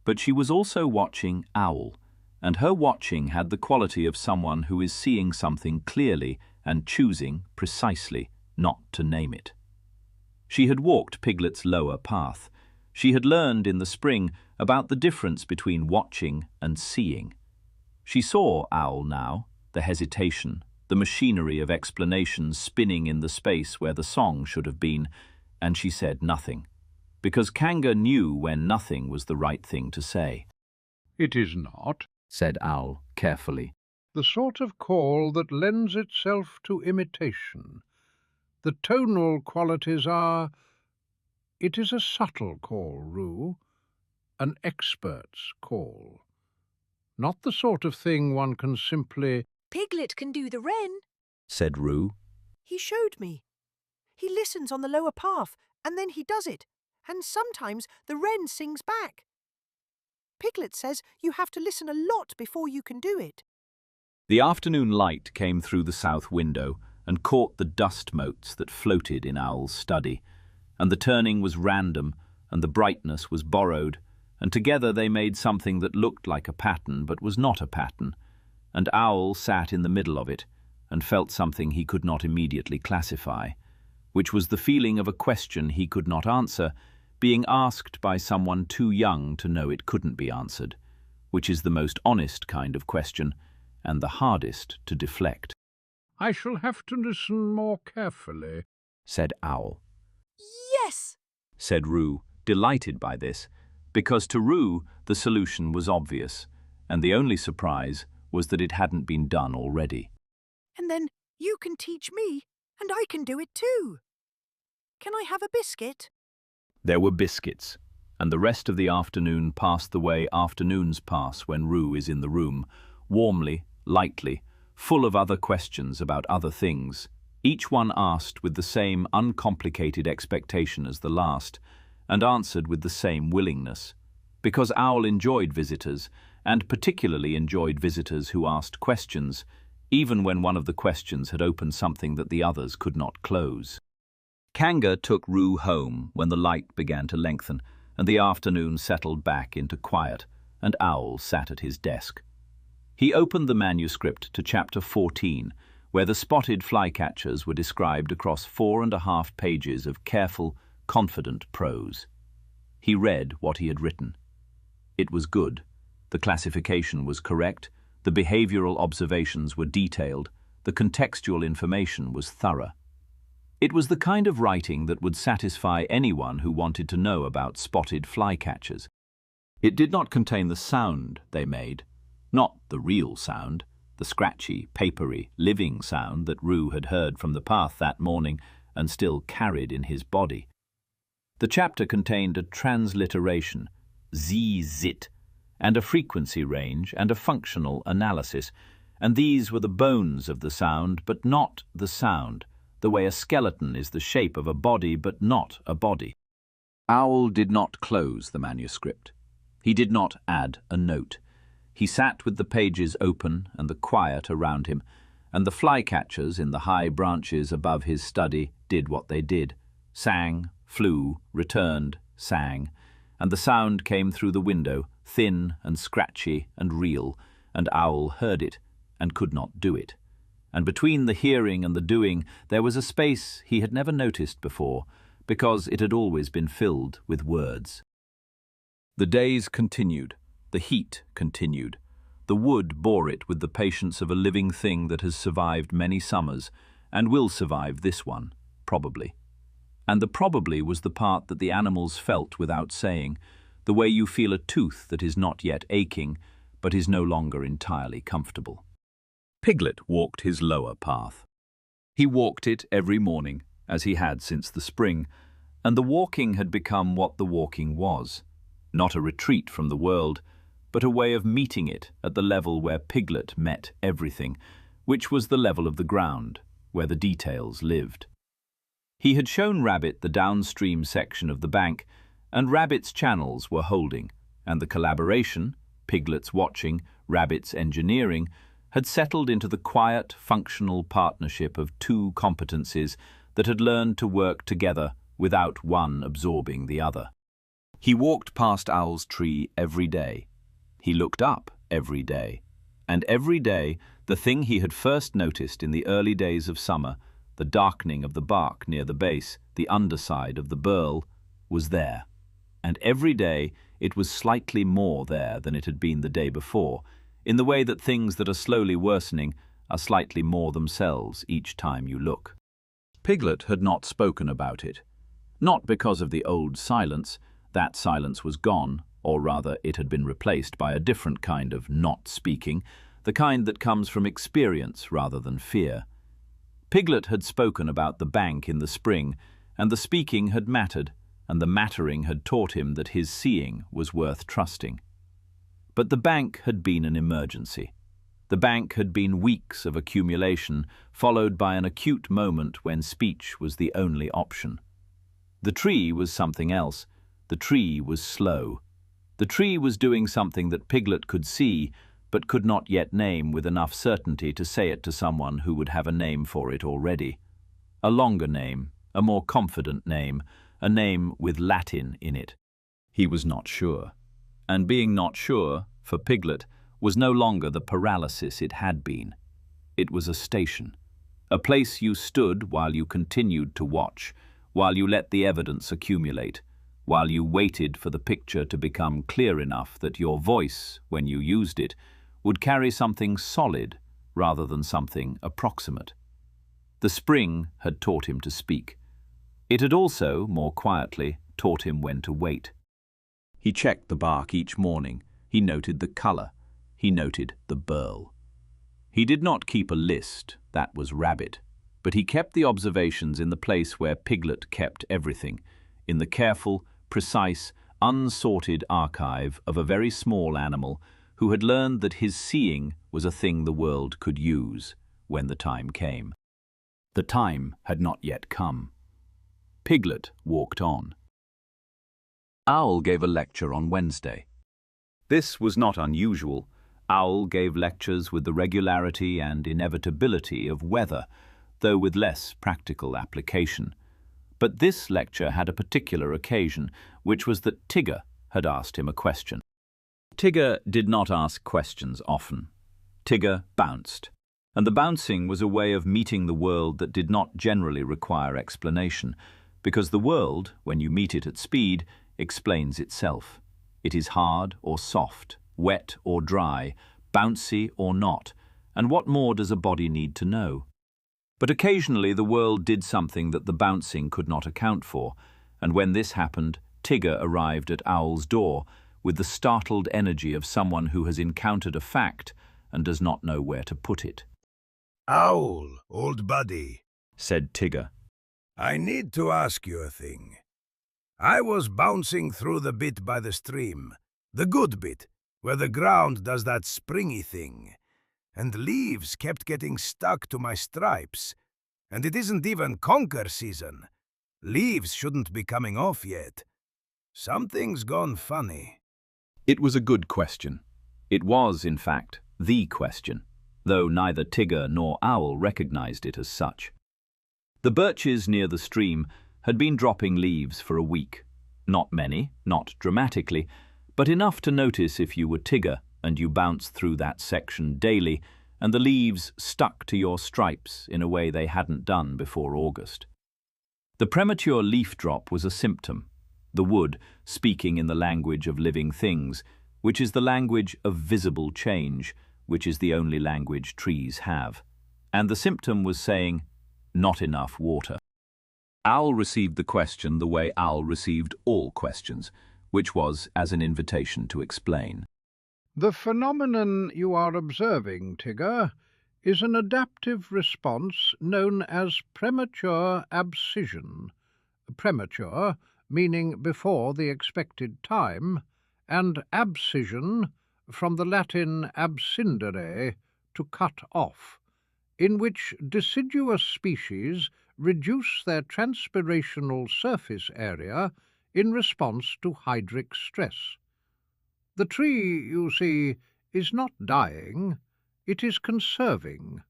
but she was also watching Owl, and her watching had the quality of someone who is seeing something clearly and choosing, precisely, not to name it. She had walked Piglet's lower path. She had learned in the spring about the difference between watching and seeing. She saw Owl now, the hesitation, the machinery of explanation spinning in the space where the song should have been, and she said nothing, because Kanga knew when nothing was the right thing to say. "It is not," said Owl carefully, "the sort of call that lends itself to imitation. The tonal qualities are— It is a subtle call, Rue, an expert's call. Not the sort of thing one can simply—" "Piglet can do the wren." said Rue. "He showed me. He listens on the lower path, and then he does it, and sometimes the wren sings back. Piglet says you have to listen a lot before you can do it." The afternoon light came through the south window and caught the dust motes that floated in Owl's study, and the turning was random and the brightness was borrowed, and together they made something that looked like a pattern but was not a pattern, and Owl sat in the middle of it and felt something he could not immediately classify, which was the feeling of a question he could not answer, being asked by someone too young to know it couldn't be answered, which is the most honest kind of question and the hardest to deflect. "I shall have to listen more carefully," said Owl. "Yes," said Rue, delighted by this, because to Rue the solution was obvious, and the only surprise was that it hadn't been done already. "and then you can teach me, and I can do it too. Can I have a biscuit?" There were biscuits, and the rest of the afternoon passed the way afternoons pass when Rue is in the room, warmly, lightly, full of other questions about other things, each one asked with the same uncomplicated expectation as the last, and answered with the same willingness, because Owl enjoyed visitors, and particularly enjoyed visitors who asked questions, even when one of the questions had opened something that the others could not close. Kanga took Rue home when the light began to lengthen, and the afternoon settled back into quiet, and Owl sat at his desk. He opened the manuscript to chapter 14, where the spotted flycatchers were described across 4.5 pages of careful, confident prose. He read what he had written. It was good. The classification was correct, the behavioral observations were detailed, the contextual information was thorough. It was the kind of writing that would satisfy anyone who wanted to know about spotted flycatchers. It did not contain the sound they made, not the real sound, the scratchy, papery, living sound that Roo had heard from the path that morning and still carried in his body. The chapter contained a transliteration, z-zit, and a frequency range and a functional analysis, and these were the bones of the sound, but not the sound, the way a skeleton is the shape of a body but not a body. Owl did not close the manuscript. He did not add a note. He sat with the pages open and the quiet around him, and the flycatchers in the high branches above his study did what they did, sang, flew, returned, sang, and the sound came through the window, thin and scratchy and real, and Owl heard it and could not do it. And between the hearing and the doing there was a space he had never noticed before, because it had always been filled with words. The days continued, the heat continued. The wood bore it with the patience of a living thing that has survived many summers, and will survive this one, probably. And the probably was the part that the animals felt without saying, the way you feel a tooth that is not yet aching, but is no longer entirely comfortable. Piglet walked his lower path. He walked it every morning, as he had since the spring, and the walking had become what the walking was, not a retreat from the world, but a way of meeting it at the level where Piglet met everything, which was the level of the ground, where the details lived. He had shown Rabbit the downstream section of the bank, and Rabbit's channels were holding, and the collaboration, Piglet's watching, Rabbit's engineering, had settled into the quiet, functional partnership of two competencies that had learned to work together without one absorbing the other. He walked past Owl's tree every day. He looked up every day. And every day, the thing he had first noticed in the early days of summer, the darkening of the bark near the base, the underside of the burl, was there. And every day, it was slightly more there than it had been the day before, in the way that things that are slowly worsening are slightly more themselves each time you look. Piglet had not spoken about it. Not because of the old silence. That silence was gone, or rather it had been replaced by a different kind of not speaking, the kind that comes from experience rather than fear. Piglet had spoken about the bank in the spring, and the speaking had mattered, and the mattering had taught him that his seeing was worth trusting. But the bank had been an emergency. The bank had been weeks of accumulation, followed by an acute moment when speech was the only option. The tree was something else. The tree was slow. The tree was doing something that Piglet could see, but could not yet name with enough certainty to say it to someone who would have a name for it already. A longer name, a more confident name, a name with Latin in it. He was not sure. And being not sure, for Piglet, was no longer the paralysis it had been. It was a station, a place you stood while you continued to watch, while you let the evidence accumulate, while you waited for the picture to become clear enough that your voice, when you used it, would carry something solid rather than something approximate. The spring had taught him to speak. It had also, more quietly, taught him when to wait. He checked the bark each morning. He noted the colour. He noted the burl. He did not keep a list, that was Rabbit, but he kept the observations in the place where Piglet kept everything, in the careful, precise, unsorted archive of a very small animal who had learned that his seeing was a thing the world could use when the time came. The time had not yet come. Piglet walked on. Owl gave a lecture on Wednesday. This was not unusual. Owl gave lectures with the regularity and inevitability of weather, though with less practical application. But this lecture had a particular occasion, which was that Tigger had asked him a question. Tigger did not ask questions often. Tigger bounced. And the bouncing was a way of meeting the world that did not generally require explanation, because the world, when you meet it at speed, explains itself. It is hard or soft, wet or dry, bouncy or not, and what more does a body need to know? But occasionally the world did something that the bouncing could not account for, and when this happened, Tigger arrived at Owl's door with the startled energy of someone who has encountered a fact and does not know where to put it. "Owl, old buddy," said Tigger. "I need to ask you a thing. I was bouncing through the bit by the stream, the good bit, where the ground does that springy thing, and leaves kept getting stuck to my stripes, and it isn't even conker season. Leaves shouldn't be coming off yet. Something's gone funny." It was a good question. It was, in fact, the question, though neither Tigger nor Owl recognized it as such. The birches near the stream had been dropping leaves for a week. Not many, not dramatically, but enough to notice if you were Tigger and you bounced through that section daily and the leaves stuck to your stripes in a way they hadn't done before August. The premature leaf drop was a symptom, the wood speaking in the language of living things, which is the language of visible change, which is the only language trees have. And the symptom was saying, not enough water. Owl received the question the way Owl received all questions, which was as an invitation to explain. The phenomenon you are observing, Tigger, is an adaptive response known as premature abscission. Premature, meaning before the expected time, and abscission, from the Latin abscindere, to cut off, in which deciduous species reduce their transpirational surface area in response to hydric stress. The tree, you see, is not dying, it is conserving.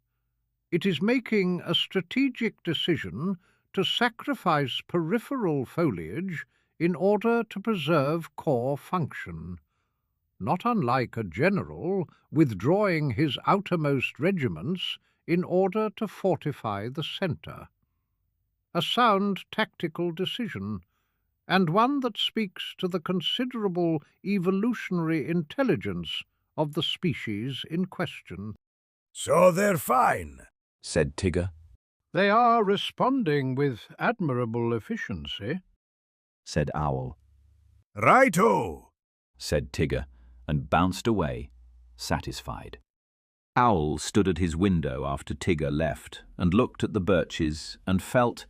It is making a strategic decision to sacrifice peripheral foliage in order to preserve core function, not unlike a general withdrawing his outermost regiments in order to fortify the centre. A sound tactical decision, and one that speaks to the considerable evolutionary intelligence of the species in question. "So they're fine," said Tigger. They are responding with admirable efficiency, said Owl. "Righto," said Tigger, and bounced away, satisfied. Owl stood at his window after Tigger left and looked at the birches and felt,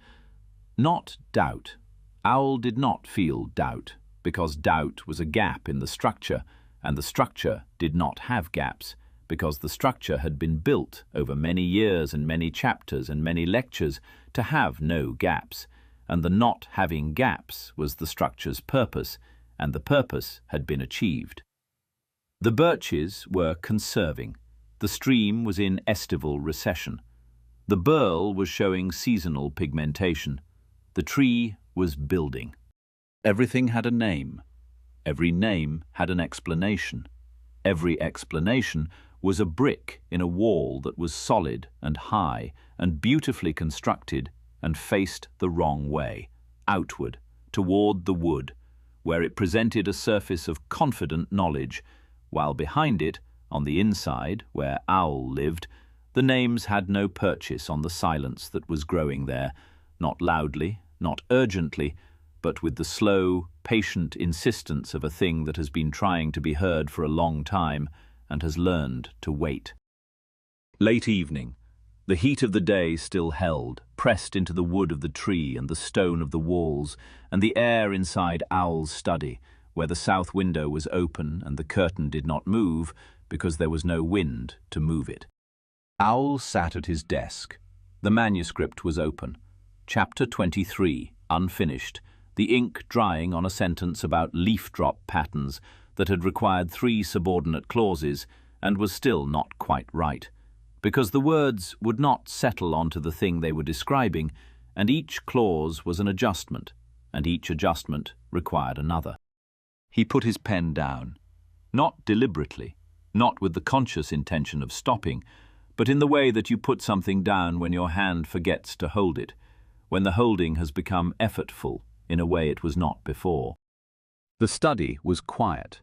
not doubt. Owl did not feel doubt, because doubt was a gap in the structure, and the structure did not have gaps, because the structure had been built over many years and many chapters and many lectures to have no gaps, and the not having gaps was the structure's purpose, and the purpose had been achieved. The birches were conserving. The stream was in estival recession. The burl was showing seasonal pigmentation. The tree was building. Everything had a name. Every name had an explanation. Every explanation was a brick in a wall that was solid and high and beautifully constructed and faced the wrong way, outward, toward the wood, where it presented a surface of confident knowledge, while behind it, on the inside, where Owl lived, the names had no purchase on the silence that was growing there, not loudly, not urgently, but with the slow, patient insistence of a thing that has been trying to be heard for a long time and has learned to wait. Late evening. The heat of the day still held, pressed into the wood of the tree and the stone of the walls, and the air inside Owl's study, where the south window was open and the curtain did not move because there was no wind to move it. Owl sat at his desk. The manuscript was open. Chapter 23, unfinished, the ink drying on a sentence about leaf drop patterns that had required 3 subordinate clauses and was still not quite right, because the words would not settle onto the thing they were describing, and each clause was an adjustment, and each adjustment required another. He put his pen down, not deliberately, not with the conscious intention of stopping, but in the way that you put something down when your hand forgets to hold it, when the holding has become effortful in a way it was not before. The study was quiet.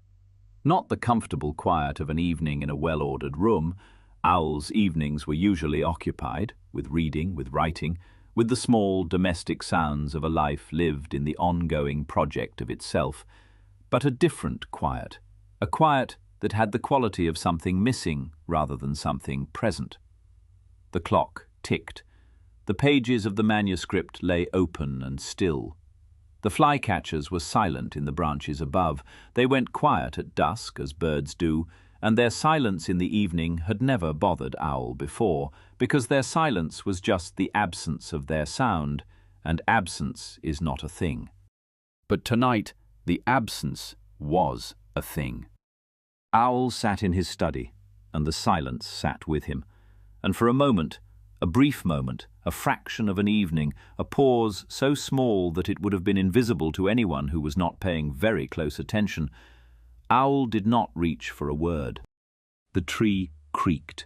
Not the comfortable quiet of an evening in a well-ordered room. Owl's evenings were usually occupied with reading, with writing, with the small domestic sounds of a life lived in the ongoing project of itself, but a different quiet, a quiet that had the quality of something missing rather than something present. The clock ticked. The pages of the manuscript lay open and still. The flycatchers were silent in the branches above. They went quiet at dusk, as birds do, and their silence in the evening had never bothered Owl before, because their silence was just the absence of their sound, and absence is not a thing. But tonight, the absence was a thing. Owl sat in his study, and the silence sat with him, and for a moment, a brief moment, a fraction of an evening, a pause so small that it would have been invisible to anyone who was not paying very close attention, Owl did not reach for a word. The tree creaked.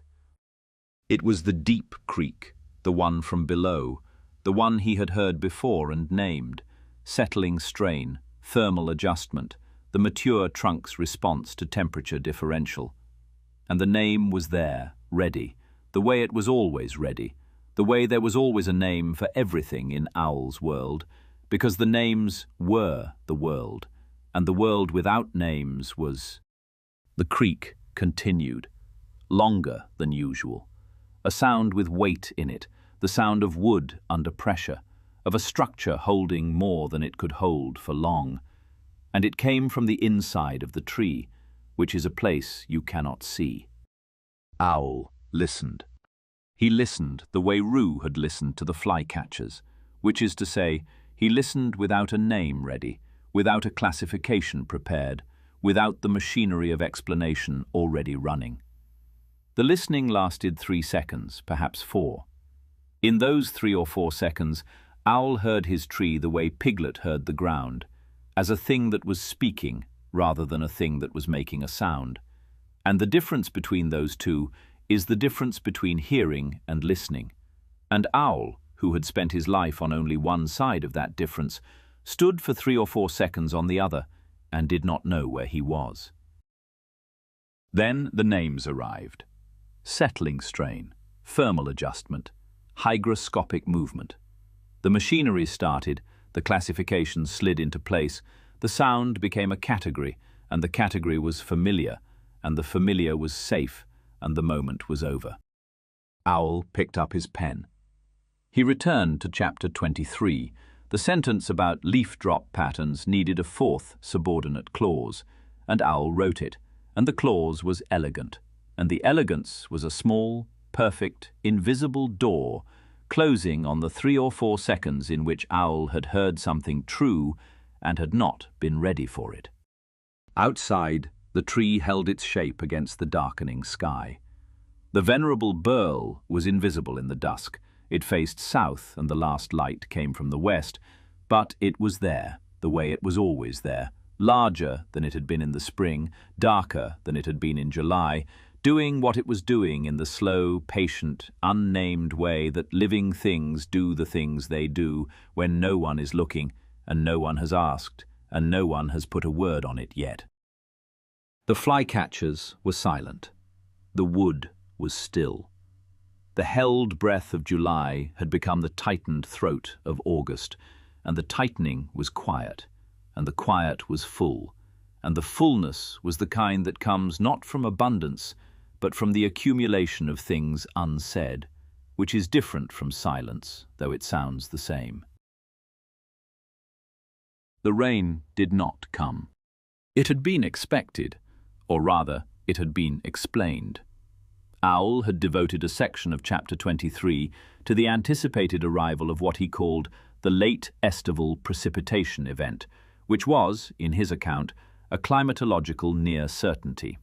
It was the deep creak, the one from below, the one he had heard before and named, settling strain, thermal adjustment, the mature trunk's response to temperature differential. And the name was there, ready, the way it was always ready, the way there was always a name for everything in Owl's world, because the names were the world, and the world without names was... The creak continued, longer than usual, a sound with weight in it, the sound of wood under pressure, of a structure holding more than it could hold for long, and it came from the inside of the tree, which is a place you cannot see. Owl listened. He listened the way Roo had listened to the flycatchers, which is to say, he listened without a name ready, without a classification prepared, without the machinery of explanation already running. The listening lasted 3 seconds, perhaps 4. In those 3 or 4 seconds, Owl heard his tree the way Piglet heard the ground, as a thing that was speaking rather than a thing that was making a sound. And the difference between those two is the difference between hearing and listening. And Owl, who had spent his life on only one side of that difference, stood for 3 or 4 seconds on the other and did not know where he was. Then the names arrived. Settling strain, thermal adjustment, hygroscopic movement. The machinery started, the classifications slid into place, the sound became a category, and the category was familiar, and the familiar was safe, and the moment was over. Owl picked up his pen. He returned to chapter 23. The sentence about leaf drop patterns needed a 4th subordinate clause, and Owl wrote it, and the clause was elegant, and the elegance was a small, perfect, invisible door closing on the 3 or 4 seconds in which Owl had heard something true and had not been ready for it. Outside, the tree held its shape against the darkening sky. The venerable burl was invisible in the dusk. It faced south, and the last light came from the west, but it was there, the way it was always there, larger than it had been in the spring, darker than it had been in July, doing what it was doing in the slow, patient, unnamed way that living things do the things they do when no one is looking, and no one has asked, and no one has put a word on it yet. The flycatchers were silent. The wood was still. The held breath of July had become the tightened throat of August, and the tightening was quiet, and the quiet was full, and the fullness was the kind that comes not from abundance, but from the accumulation of things unsaid, which is different from silence, though it sounds the same. The rain did not come. It had been expected, or rather, it had been explained. Owl had devoted a section of chapter 23 to the anticipated arrival of what he called the late estival precipitation event, which was, in his account, a climatological near certainty.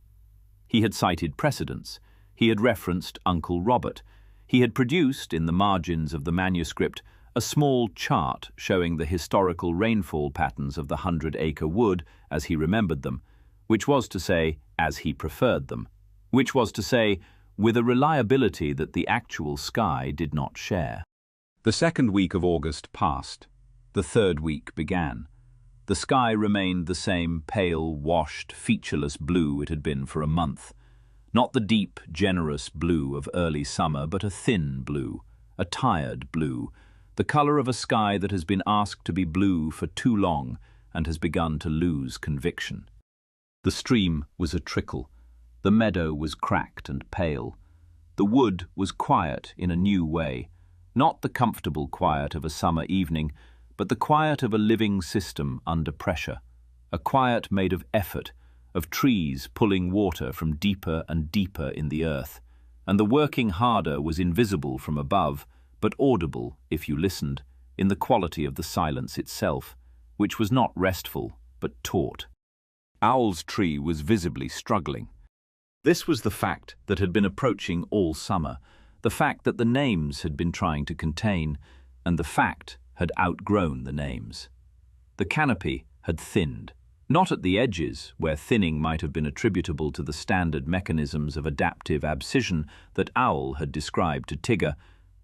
He had cited precedents. He had referenced Uncle Robert. He had produced, in the margins of the manuscript, a small chart showing the historical rainfall patterns of the 100 Acre Wood as he remembered them, which was to say, as he preferred them, which was to say, with a reliability that the actual sky did not share. The second week of August passed. The third week began. The sky remained the same pale, washed, featureless blue it had been for a month. Not the deep, generous blue of early summer, but a thin blue, a tired blue, the colour of a sky that has been asked to be blue for too long and has begun to lose conviction. The stream was a trickle. The meadow was cracked and pale. The wood was quiet in a new way, not the comfortable quiet of a summer evening, but the quiet of a living system under pressure, a quiet made of effort, of trees pulling water from deeper and deeper in the earth, and the working harder was invisible from above, but audible, if you listened, in the quality of the silence itself, which was not restful, but taut. Owl's tree was visibly struggling. This was the fact that had been approaching all summer, the fact that the names had been trying to contain, and the fact had outgrown the names. The canopy had thinned, not at the edges, where thinning might have been attributable to the standard mechanisms of adaptive abscission that Owl had described to Tigger,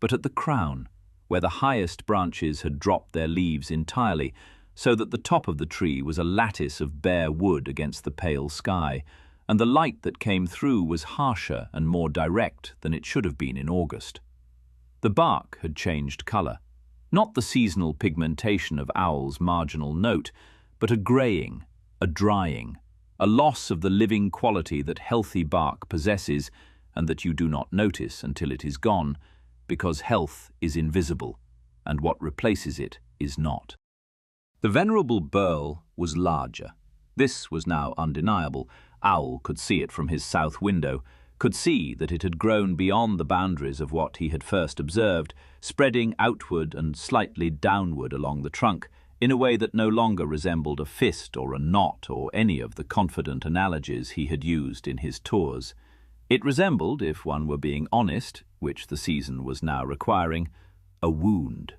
but at the crown, where the highest branches had dropped their leaves entirely, so that the top of the tree was a lattice of bare wood against the pale sky, and the light that came through was harsher and more direct than it should have been in August. The bark had changed colour, not the seasonal pigmentation of Owl's marginal note, but a greying, a drying, a loss of the living quality that healthy bark possesses and that you do not notice until it is gone, because health is invisible, and what replaces it is not. The venerable burl was larger. This was now undeniable. Owl could see it from his south window, could see that it had grown beyond the boundaries of what he had first observed, spreading outward and slightly downward along the trunk, in a way that no longer resembled a fist or a knot or any of the confident analogies he had used in his tours. It resembled, if one were being honest, which the season was now requiring, a wound.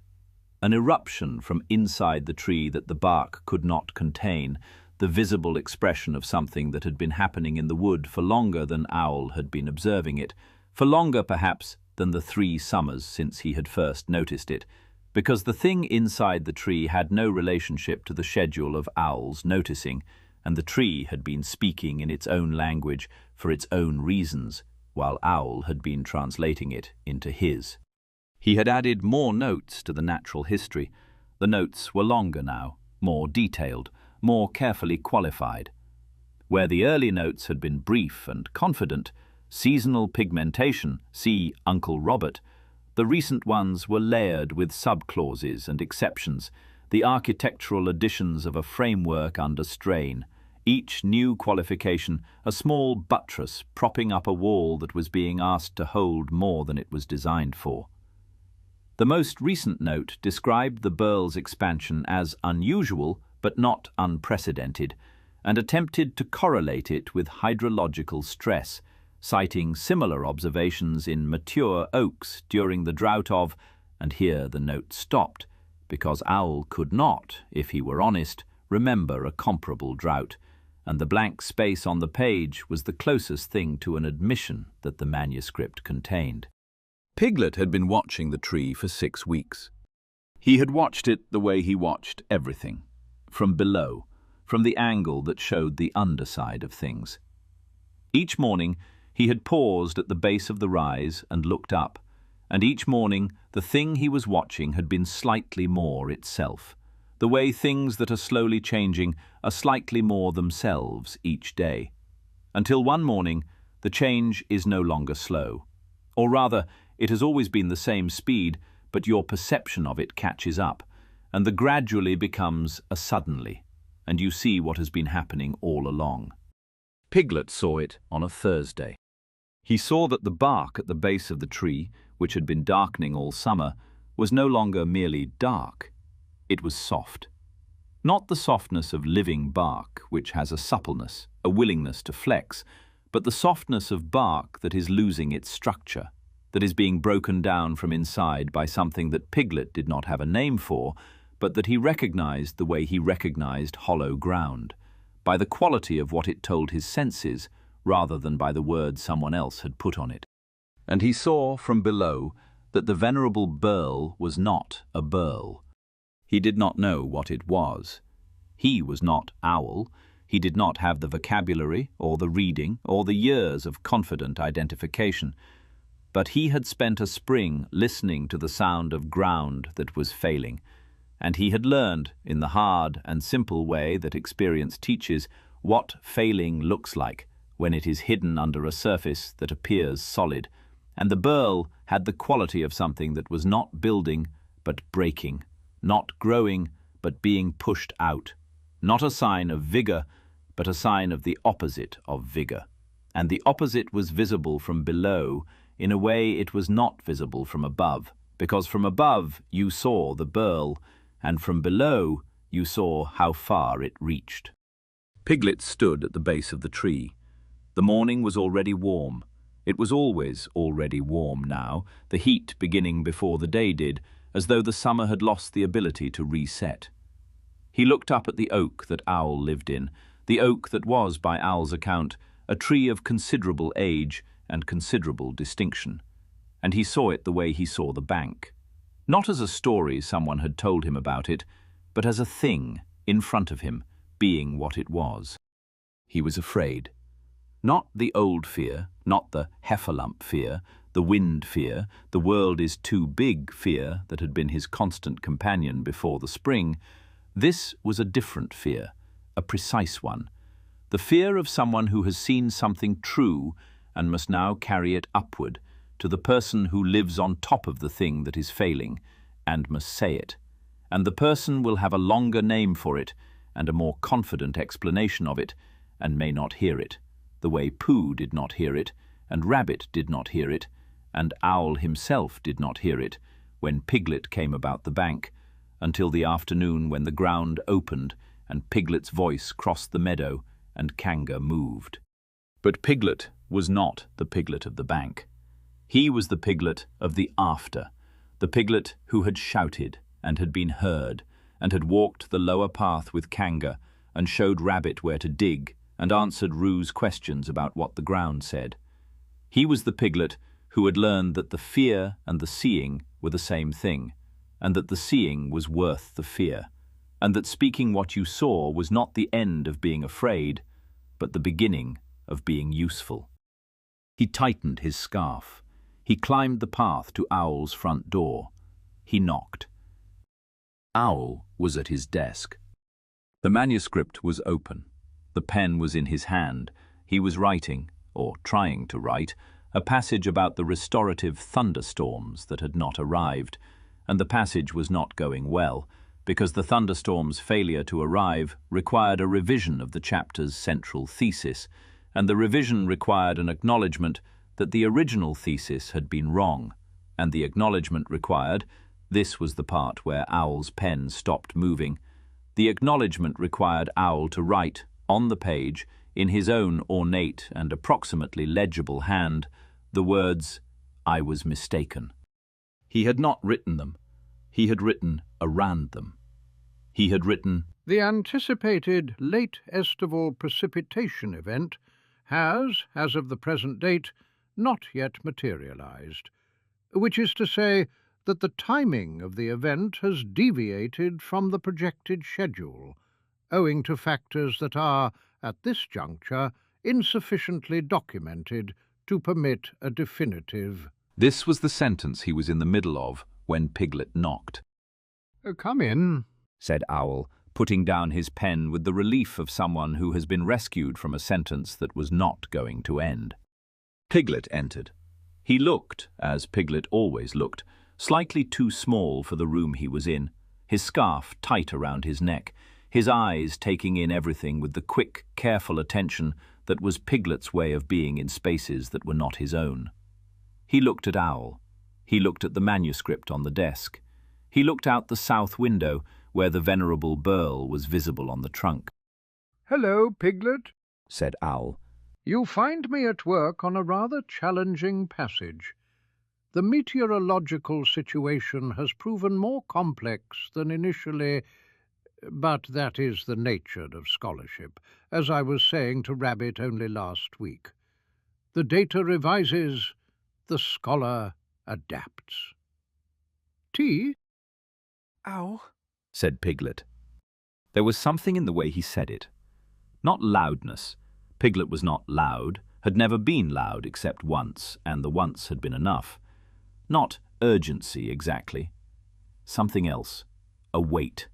An eruption from inside the tree that the bark could not contain, the visible expression of something that had been happening in the wood for longer than Owl had been observing it, for longer perhaps than the 3 summers since he had first noticed it, because the thing inside the tree had no relationship to the schedule of Owl's noticing, and the tree had been speaking in its own language for its own reasons, while Owl had been translating it into his. He had added more notes to the natural history. The notes were longer now, more detailed, more carefully qualified. Where the early notes had been brief and confident, seasonal pigmentation, see Uncle Robert, the recent ones were layered with sub-clauses and exceptions, the architectural additions of a framework under strain, each new qualification a small buttress propping up a wall that was being asked to hold more than it was designed for. The most recent note described the burl's expansion as unusual but not unprecedented, and attempted to correlate it with hydrological stress, citing similar observations in mature oaks during the drought of, and here the note stopped, because Owl could not, if he were honest, remember a comparable drought, and the blank space on the page was the closest thing to an admission that the manuscript contained. Piglet had been watching the tree for 6 weeks. He had watched it the way he watched everything, from below, from the angle that showed the underside of things. Each morning he had paused at the base of the rise and looked up, and each morning the thing he was watching had been slightly more itself, the way things that are slowly changing are slightly more themselves each day, until one morning the change is no longer slow, or rather it has always been the same speed, but your perception of it catches up, and the gradually becomes a suddenly, and you see what has been happening all along. Piglet saw it on a Thursday. He saw that the bark at the base of the tree, which had been darkening all summer, was no longer merely dark. It was soft. Not the softness of living bark, which has a suppleness, a willingness to flex, but the softness of bark that is losing its structure, that is being broken down from inside by something that Piglet did not have a name for, but that he recognized the way he recognized hollow ground, by the quality of what it told his senses, rather than by the word someone else had put on it. and he saw from below that the venerable Burl was not a Burl. He did not know what it was. He was not Owl. He did not have the vocabulary or the reading or the years of confident identification. But he had spent a spring listening to the sound of ground that was failing, and he had learned, in the hard and simple way that experience teaches, what failing looks like when it is hidden under a surface that appears solid. And the Burl had the quality of something that was not building but breaking, not growing but being pushed out, not a sign of vigor but a sign of the opposite of vigor. And the opposite was visible from below in a way it was not visible from above, because from above you saw the Burl, and from below you saw how far it reached. Piglet stood at the base of the tree. The morning was already warm. It was always already warm now, the heat beginning before the day did, as though the summer had lost the ability to reset. He looked up at the oak that Owl lived in, the oak that was, by Owl's account, a tree of considerable age and considerable distinction, and he saw it the way he saw the bank. Not as a story someone had told him about it, but as a thing in front of him, being what it was. He was afraid. Not the old fear, not the heffalump fear, the wind fear, the world is too big fear that had been his constant companion before the spring. This was a different fear, a precise one. The fear of someone who has seen something true and must now carry it upward to the person who lives on top of the thing that is failing and must say it. And the person will have a longer name for it and a more confident explanation of it, and may not hear it, the way Pooh did not hear it, and Rabbit did not hear it, and Owl himself did not hear it, when Piglet came about the bank, until the afternoon when the ground opened and Piglet's voice crossed the meadow and Kanga moved. But Piglet was not the Piglet of the bank. He was the Piglet of the after, the Piglet who had shouted and had been heard, and had walked the lower path with Kanga, and showed Rabbit where to dig, and answered Roo's questions about what the ground said. He was the Piglet who had learned that the fear and the seeing were the same thing, and that the seeing was worth the fear, and that speaking what you saw was not the end of being afraid, but the beginning of being useful. He tightened his scarf. He climbed the path to Owl's front door. He knocked. Owl was at his desk. The manuscript was open. The pen was in his hand. He was writing, or trying to write, a passage about the restorative thunderstorms that had not arrived, and the passage was not going well, because the thunderstorm's failure to arrive required a revision of the chapter's central thesis, and the revision required an acknowledgement that the original thesis had been wrong, and the acknowledgement required, this was the part where Owl's pen stopped moving, the acknowledgement required Owl to write, on the page, in his own ornate and approximately legible hand, the words, "I was mistaken." He had not written them. He had written around them. He had written, "The anticipated late estival precipitation event has, as of the present date, not yet materialized, which is to say that the timing of the event has deviated from the projected schedule, owing to factors that are, at this juncture, insufficiently documented to permit a definitive." This was the sentence he was in the middle of when Piglet knocked. "Come in," said Owl, putting down his pen with the relief of someone who has been rescued from a sentence that was not going to end. Piglet entered. He looked, as Piglet always looked, slightly too small for the room he was in, his scarf tight around his neck, his eyes taking in everything with the quick, careful attention that was Piglet's way of being in spaces that were not his own. He looked at Owl. He looked at the manuscript on the desk. He looked out the south window, where the venerable Burl was visible on the trunk. "Hello, Piglet," said Owl. "You find me at work on a rather challenging passage. The meteorological situation has proven more complex than initially, but that is the nature of scholarship, as I was saying to Rabbit only last week. The data revises, the scholar adapts. Tea? Owl, said Piglet. There was something in the way he said it. Not loudness. Piglet was not loud, had never been loud except once, and the once had been enough. Not urgency exactly. Something else. A weight.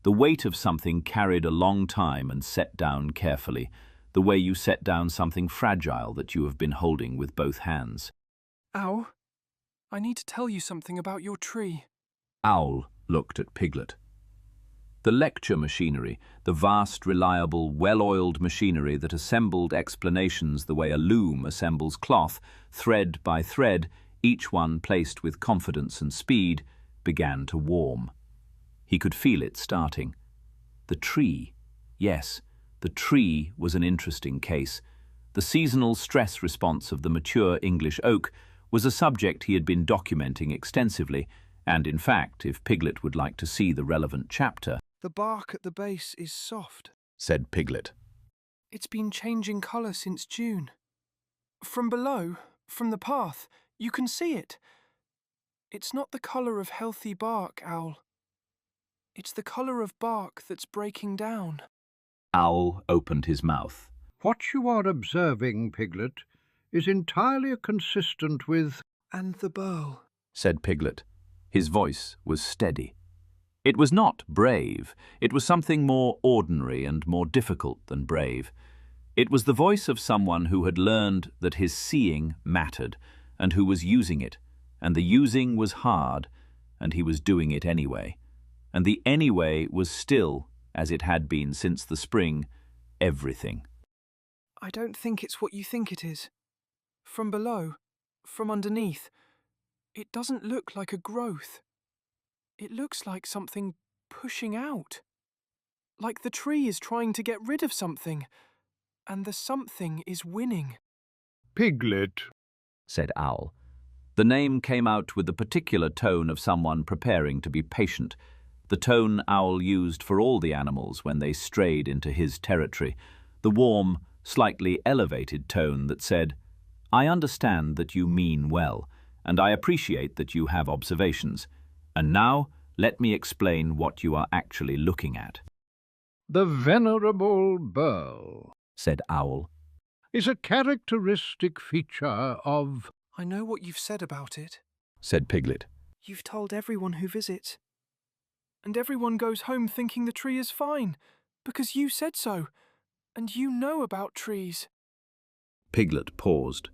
The weight of something carried a long time and set down carefully, the way you set down something fragile that you have been holding with both hands. Owl, I need to tell you something about your tree. Owl looked at Piglet. The lecture machinery, the vast, reliable, well-oiled machinery that assembled explanations the way a loom assembles cloth, thread by thread, each one placed with confidence and speed, began to warm. He could feel it starting. The tree, yes, the tree was an interesting case. The seasonal stress response of the mature English oak was a subject he had been documenting extensively, and in fact, if Piglet would like to see the relevant chapter, The bark at the base is soft. said Piglet. It's been changing colour since June. From below, from the path, you can see it. It's not the colour of healthy bark, Owl. It's the colour of bark that's breaking down. Owl opened his mouth. What you are observing, Piglet, is entirely consistent with... And the burl, said Piglet. His voice was steady. It was not brave. It was something more ordinary and more difficult than brave. It was the voice of someone who had learned that his seeing mattered, and who was using it, and the using was hard, and he was doing it anyway. And the anyway was still, as it had been since the spring, everything. I don't think it's what you think it is. From below, from underneath, it doesn't look like a growth. It looks like something pushing out. Like the tree is trying to get rid of something, and the something is winning. Piglet, said Owl. The name came out with the particular tone of someone preparing to be patient, the tone Owl used for all the animals when they strayed into his territory, the warm, slightly elevated tone that said, I understand that you mean well, and I appreciate that you have observations. And now, let me explain what you are actually looking at. the venerable burl, Said Owl. is a characteristic feature of... I know what you've said about it. Said Piglet. You've told everyone who visits. And everyone goes home thinking the tree is fine, because you said so, and you know about trees. Piglet paused.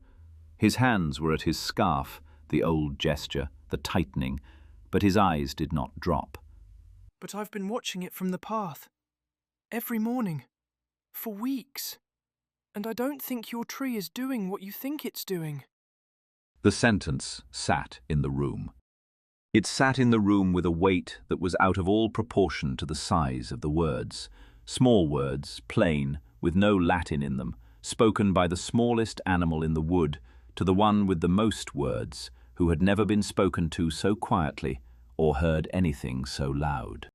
His hands were at his scarf, the old gesture, the tightening, but his eyes did not drop. But I've been watching it from the path. Every morning. For weeks. And I don't think your tree is doing what you think it's doing. The sentence sat in the room. It sat in the room with a weight that was out of all proportion to the size of the words. Small words, plain, with no Latin in them, spoken by the smallest animal in the wood to the one with the most words, who had never been spoken to so quietly or heard anything so loud.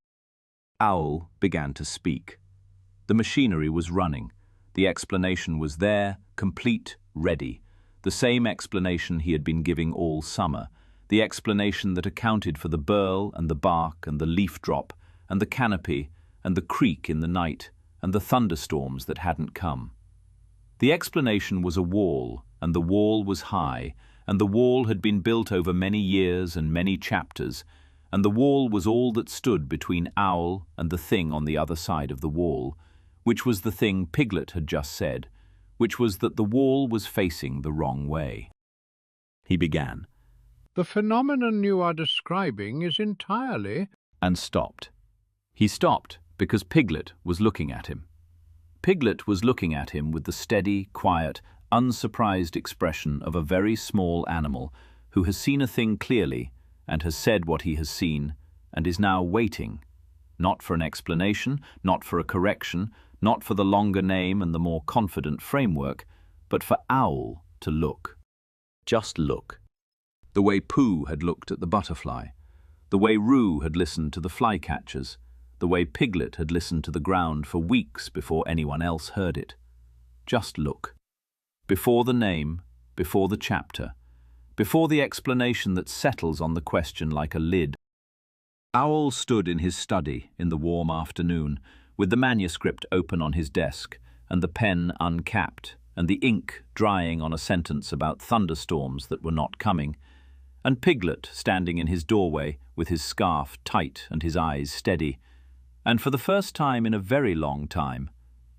Owl began to speak. The machinery was running. The explanation was there, complete, ready. The same explanation he had been giving all summer. The explanation that accounted for the burl and the bark and the leaf drop and the canopy and the creak in the night and the thunderstorms that hadn't come. The explanation was a wall, and the wall was high, and the wall had been built over many years and many chapters, and the wall was all that stood between Owl and the thing on the other side of the wall, which was the thing Piglet had just said, which was that the wall was facing the wrong way. He began. The phenomenon you are describing is entirely... And stopped. He stopped because Piglet was looking at him. Piglet was looking at him with the steady, quiet, unsurprised expression of a very small animal who has seen a thing clearly and has said what he has seen and is now waiting, not for an explanation, not for a correction, not for the longer name and the more confident framework, but for Owl to look. Just look. The way Pooh had looked at the butterfly, the way Roo had listened to the flycatchers, the way Piglet had listened to the ground for weeks before anyone else heard it. Just look. Before the name, before the chapter, before the explanation that settles on the question like a lid. Owl stood in his study in the warm afternoon, with the manuscript open on his desk, and the pen uncapped, and the ink drying on a sentence about thunderstorms that were not coming, and Piglet standing in his doorway with his scarf tight and his eyes steady, and for the first time in a very long time,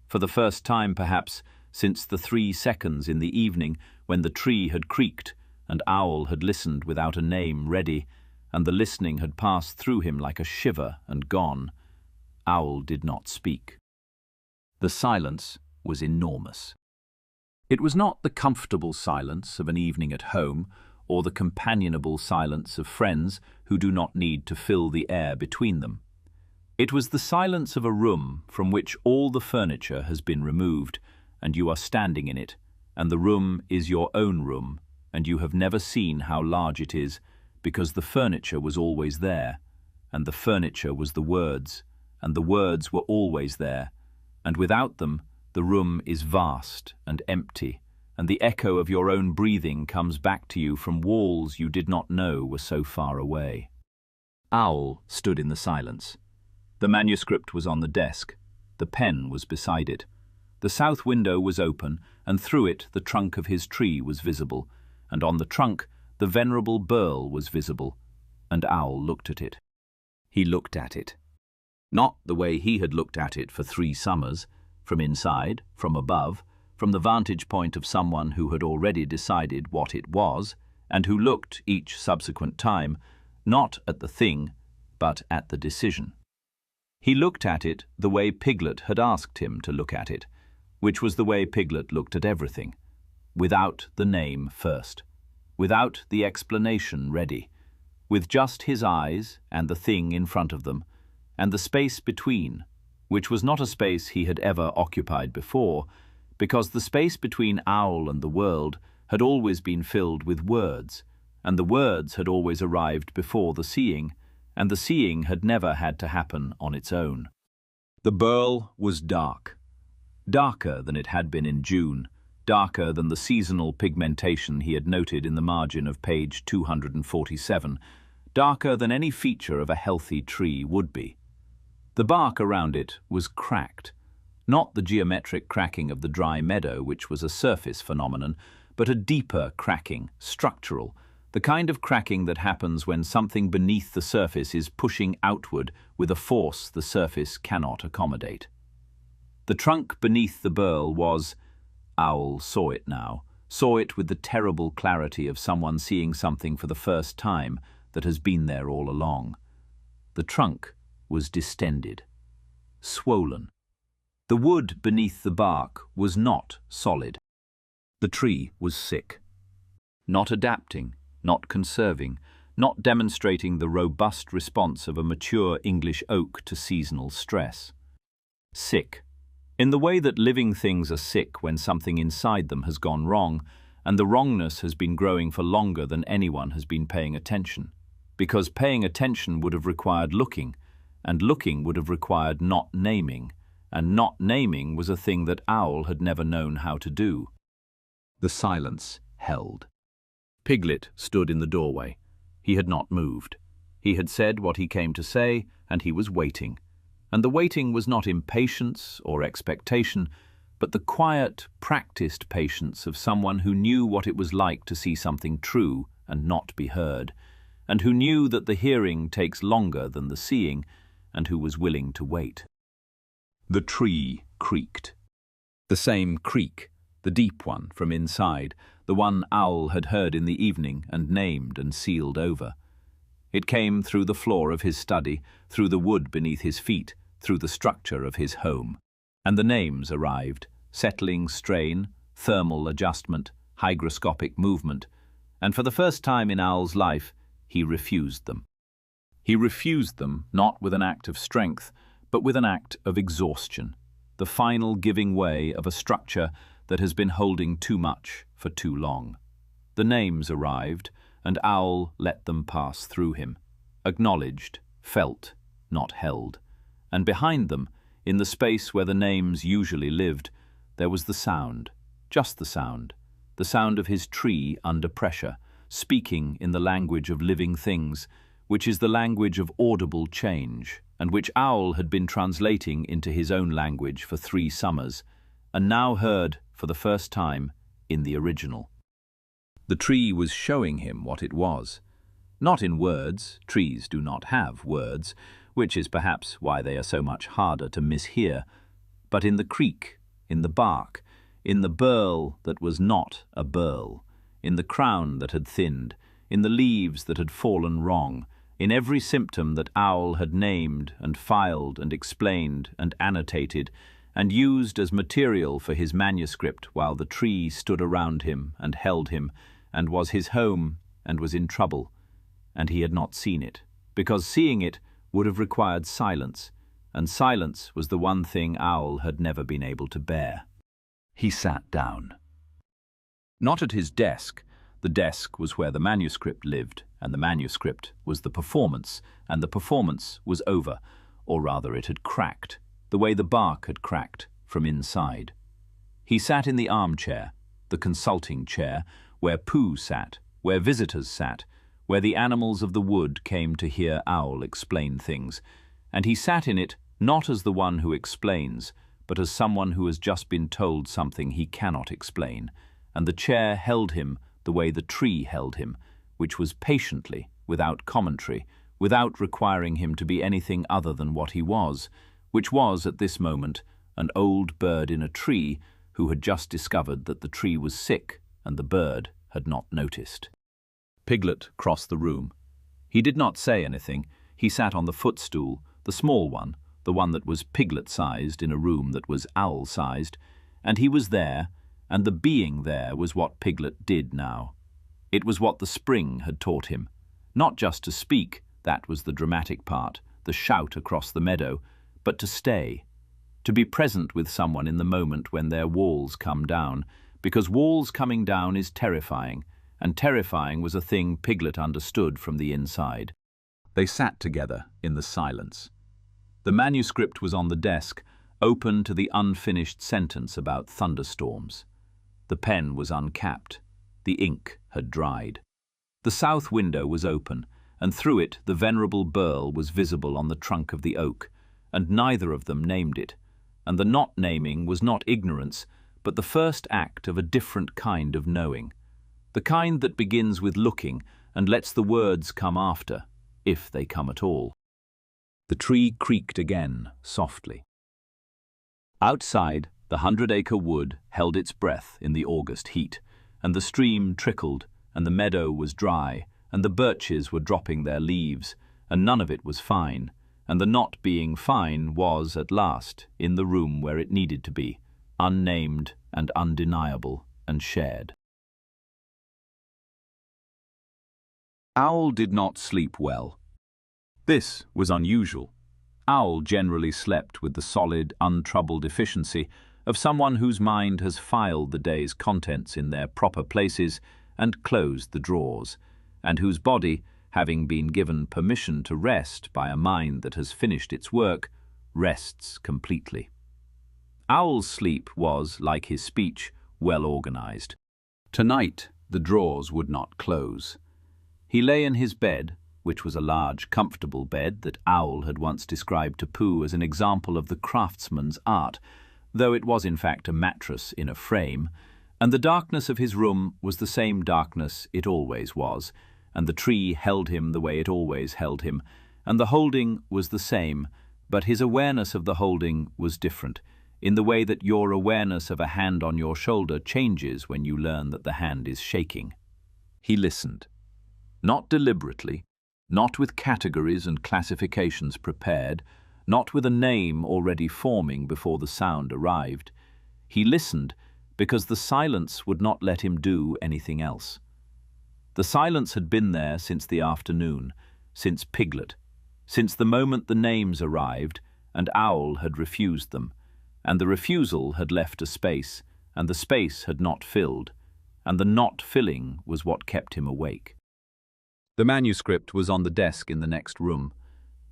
for the first time perhaps since the 3 seconds in the evening when the tree had creaked and Owl had listened without a name ready, and the listening had passed through him like a shiver and gone, Owl did not speak. The silence was enormous. It was not the comfortable silence of an evening at home, or the companionable silence of friends who do not need to fill the air between them. It was the silence of a room from which all the furniture has been removed, and you are standing in it, and the room is your own room, and you have never seen how large it is, because the furniture was always there, and the furniture was the words, and the words were always there, and without them the room is vast and empty, and the echo of your own breathing comes back to you from walls you did not know were so far away. Owl stood in the silence. The manuscript was on the desk. The pen was beside it. The south window was open, and through it the trunk of his tree was visible, and on the trunk the venerable burl was visible, and Owl looked at it. He looked at it. Not the way he had looked at it for 3 summers, from inside, from above, from the vantage point of someone who had already decided what it was, and who looked each subsequent time, not at the thing, but at the decision. He looked at it the way Piglet had asked him to look at it, which was the way Piglet looked at everything, without the name first, without the explanation ready, with just his eyes and the thing in front of them, and the space between, which was not a space he had ever occupied before, because the space between Owl and the world had always been filled with words, and the words had always arrived before the seeing, and the seeing had never had to happen on its own. The burl was dark, darker than it had been in June, darker than the seasonal pigmentation he had noted in the margin of page 247, darker than any feature of a healthy tree would be. The bark around it was cracked, not the geometric cracking of the dry meadow, which was a surface phenomenon, but a deeper cracking, structural, the kind of cracking that happens when something beneath the surface is pushing outward with a force the surface cannot accommodate. The trunk beneath the burl was, Owl saw it now, saw it with the terrible clarity of someone seeing something for the first time that has been there all along. The trunk was distended, swollen. The wood beneath the bark was not solid. The tree was sick, not adapting, not conserving, not demonstrating the robust response of a mature English oak to seasonal stress. Sick, in the way that living things are sick when something inside them has gone wrong, and the wrongness has been growing for longer than anyone has been paying attention, because paying attention would have required looking, and looking would have required not naming, and not naming was a thing that Owl had never known how to do. The silence held. Piglet stood in the doorway. He had not moved. He had said what he came to say, and he was waiting. And the waiting was not impatience or expectation, but the quiet, practiced patience of someone who knew what it was like to see something true and not be heard, and who knew that the hearing takes longer than the seeing, and who was willing to wait. The tree creaked. The same creak, the deep one from inside, the one Owl had heard in the evening and named and sealed over. It came through the floor of his study, through the wood beneath his feet, through the structure of his home. And the names arrived, settling strain, thermal adjustment, hygroscopic movement, and for the first time in Owl's life, he refused them. He refused them not with an act of strength, but with an act of exhaustion, the final giving way of a structure that has been holding too much for too long. The names arrived, and Owl let them pass through him, acknowledged, felt, not held. And behind them, in the space where the names usually lived, there was the sound, just the sound of his tree under pressure, speaking in the language of living things, which is the language of audible change, and which Owl had been translating into his own language for 3 summers, and now heard, for the first time, in the original. The tree was showing him what it was. Not in words, trees do not have words, which is perhaps why they are so much harder to mishear, but in the creak, in the bark, in the burl that was not a burl, in the crown that had thinned, in the leaves that had fallen wrong, in every symptom that Owl had named and filed and explained and annotated and used as material for his manuscript while the tree stood around him and held him and was his home and was in trouble, and he had not seen it, because seeing it would have required silence, and silence was the one thing Owl had never been able to bear. He sat down. Not at his desk. The desk was where the manuscript lived, and the manuscript was the performance, and the performance was over, or rather it had cracked, the way the bark had cracked from inside. He sat in the armchair, the consulting chair, where Pooh sat, where visitors sat, where the animals of the wood came to hear Owl explain things, and he sat in it not as the one who explains, but as someone who has just been told something he cannot explain, and the chair held him the way the tree held him, which was patiently, without commentary, without requiring him to be anything other than what he was, which was, at this moment, an old bird in a tree who had just discovered that the tree was sick and the bird had not noticed. Piglet crossed the room. He did not say anything. He sat on the footstool, the small one, the one that was piglet-sized in a room that was owl-sized, and he was there, and the being there was what Piglet did now. It was what the spring had taught him. Not just to speak, that was the dramatic part, the shout across the meadow, but to stay, to be present with someone in the moment when their walls come down, because walls coming down is terrifying, and terrifying was a thing Piglet understood from the inside. They sat together in the silence. The manuscript was on the desk, open to the unfinished sentence about thunderstorms. The pen was uncapped. The ink had dried. The south window was open, and through it the venerable burl was visible on the trunk of the oak, and neither of them named it, and the not naming was not ignorance, but the first act of a different kind of knowing, the kind that begins with looking and lets the words come after, if they come at all. The tree creaked again, softly. Outside, the 100-acre wood held its breath in the August heat, and the stream trickled, and the meadow was dry, and the birches were dropping their leaves, and none of it was fine, and the not being fine was, at last, in the room where it needed to be, unnamed and undeniable and shared. Owl did not sleep well. This was unusual. Owl generally slept with the solid, untroubled efficiency of someone whose mind has filed the day's contents in their proper places and closed the drawers, and whose body, having been given permission to rest by a mind that has finished its work, rests completely. Owl's sleep was, like his speech, well organized. Tonight, the drawers would not close. He lay in his bed, which was a large, comfortable bed that Owl had once described to Pooh as an example of the craftsman's art, though it was in fact a mattress in a frame, and the darkness of his room was the same darkness it always was, and the tree held him the way it always held him, and the holding was the same, but his awareness of the holding was different, in the way that your awareness of a hand on your shoulder changes when you learn that the hand is shaking. He listened. Not deliberately, not with categories and classifications prepared, not with a name already forming before the sound arrived. He listened because the silence would not let him do anything else. The silence had been there since the afternoon, since Piglet, since the moment the names arrived, and Owl had refused them, and the refusal had left a space, and the space had not filled, and the not filling was what kept him awake. The manuscript was on the desk in the next room.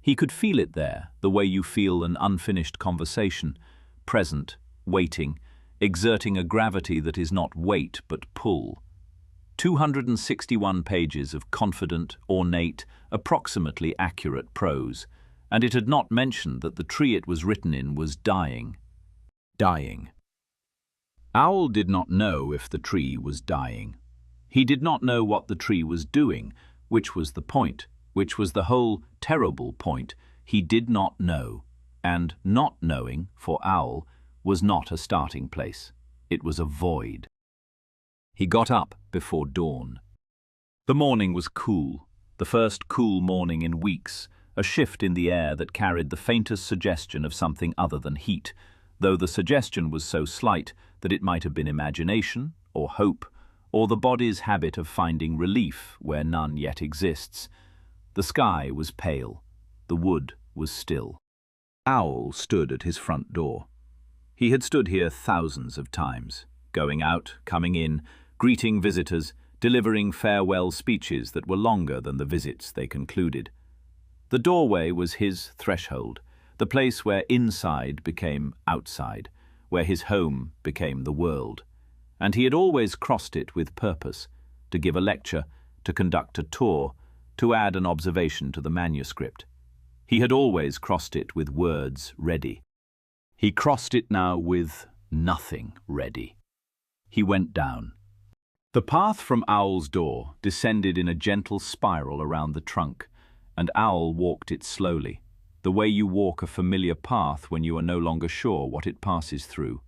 He could feel it there, the way you feel an unfinished conversation, present, waiting, exerting a gravity that is not weight but pull. 261 pages of confident, ornate, approximately accurate prose, and it had not mentioned that the tree it was written in was dying. Dying. Owl did not know if the tree was dying. He did not know what the tree was doing, which was the point, which was the whole terrible point. He did not know, and not knowing, for Owl, was not a starting place. It was a void. He got up before dawn. The morning was cool, the first cool morning in weeks, a shift in the air that carried the faintest suggestion of something other than heat, though the suggestion was so slight that it might have been imagination, or hope, or the body's habit of finding relief where none yet exists. The sky was pale. The wood was still. Owl stood at his front door. He had stood here thousands of times, going out, coming in, greeting visitors, delivering farewell speeches that were longer than the visits they concluded. The doorway was his threshold, the place where inside became outside, where his home became the world. And he had always crossed it with purpose, to give a lecture, to conduct a tour, to add an observation to the manuscript. He had always crossed it with words ready. He crossed it now with nothing ready. He went down. The path from Owl's door descended in a gentle spiral around the trunk, and Owl walked it slowly, the way you walk a familiar path when you are no longer sure what it passes through.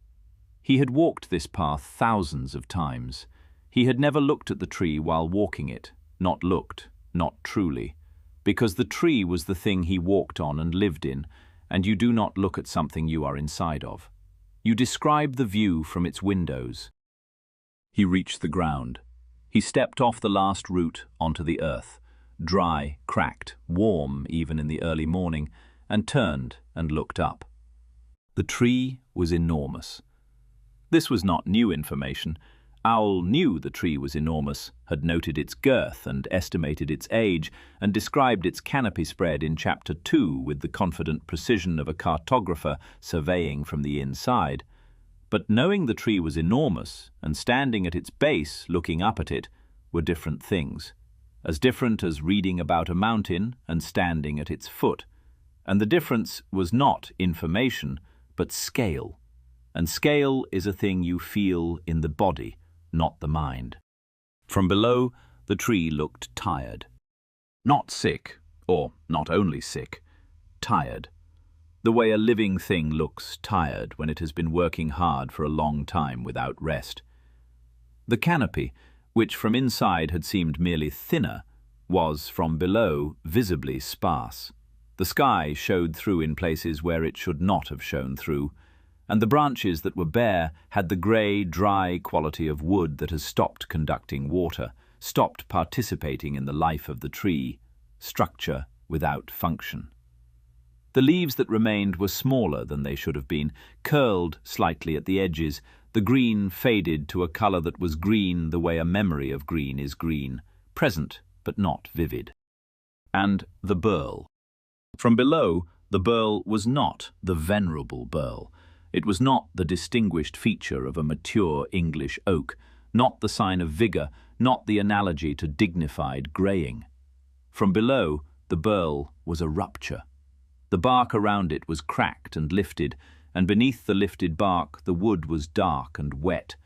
He had walked this path thousands of times. He had never looked at the tree while walking it, not looked, not truly, because the tree was the thing he walked on and lived in, and you do not look at something you are inside of. You describe the view from its windows. He reached the ground. He stepped off the last root onto the earth, dry, cracked, warm even in the early morning, and turned and looked up. The tree was enormous. This was not new information. Owl knew the tree was enormous, had noted its girth and estimated its age, and described its canopy spread in Chapter 2 with the confident precision of a cartographer surveying from the inside. But knowing the tree was enormous and standing at its base looking up at it were different things, as different as reading about a mountain and standing at its foot. And the difference was not information, but scale. And scale is a thing you feel in the body, not the mind. From below, the tree looked tired. Not sick, or not only sick, tired. The way a living thing looks tired when it has been working hard for a long time without rest. The canopy, which from inside had seemed merely thinner, was from below visibly sparse. The sky showed through in places where it should not have shown through, and the branches that were bare had the grey, dry quality of wood that has stopped conducting water, stopped participating in the life of the tree, structure without function. The leaves that remained were smaller than they should have been, curled slightly at the edges. The green faded to a colour that was green the way a memory of green is green, present but not vivid. And the burl. From below, the burl was not the venerable burl. It was not the distinguished feature of a mature English oak, not the sign of vigour, not the analogy to dignified greying. From below, the burl was a rupture. The bark around it was cracked and lifted, and beneath the lifted bark the wood was dark and wet,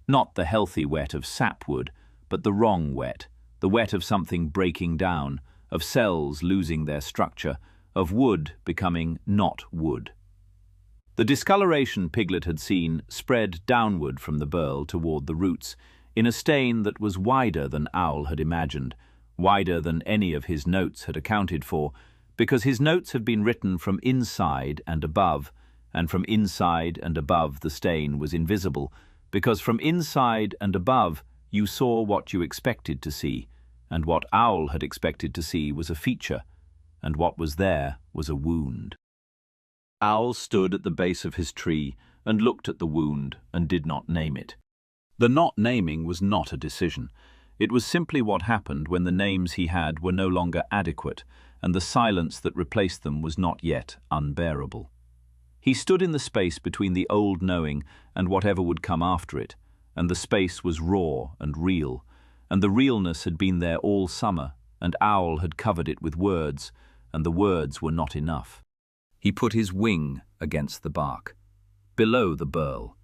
not the healthy wet of sapwood, but the wrong wet, the wet of something breaking down, of cells losing their structure, of wood becoming not wood. The discoloration Piglet had seen spread downward from the burl toward the roots, in a stain that was wider than Owl had imagined, wider than any of his notes had accounted for, because his notes had been written from inside and above, and from inside and above the stain was invisible, because from inside and above you saw what you expected to see, and what Owl had expected to see was a feature, and what was there was a wound. Owl stood at the base of his tree and looked at the wound and did not name it. The not naming was not a decision. It was simply what happened when the names he had were no longer adequate, and the silence that replaced them was not yet unbearable. He stood in the space between the old knowing and whatever would come after it, and the space was raw and real, and the realness had been there all summer, and Owl had covered it with words, and the words were not enough. He put his wing against the bark, below the burl,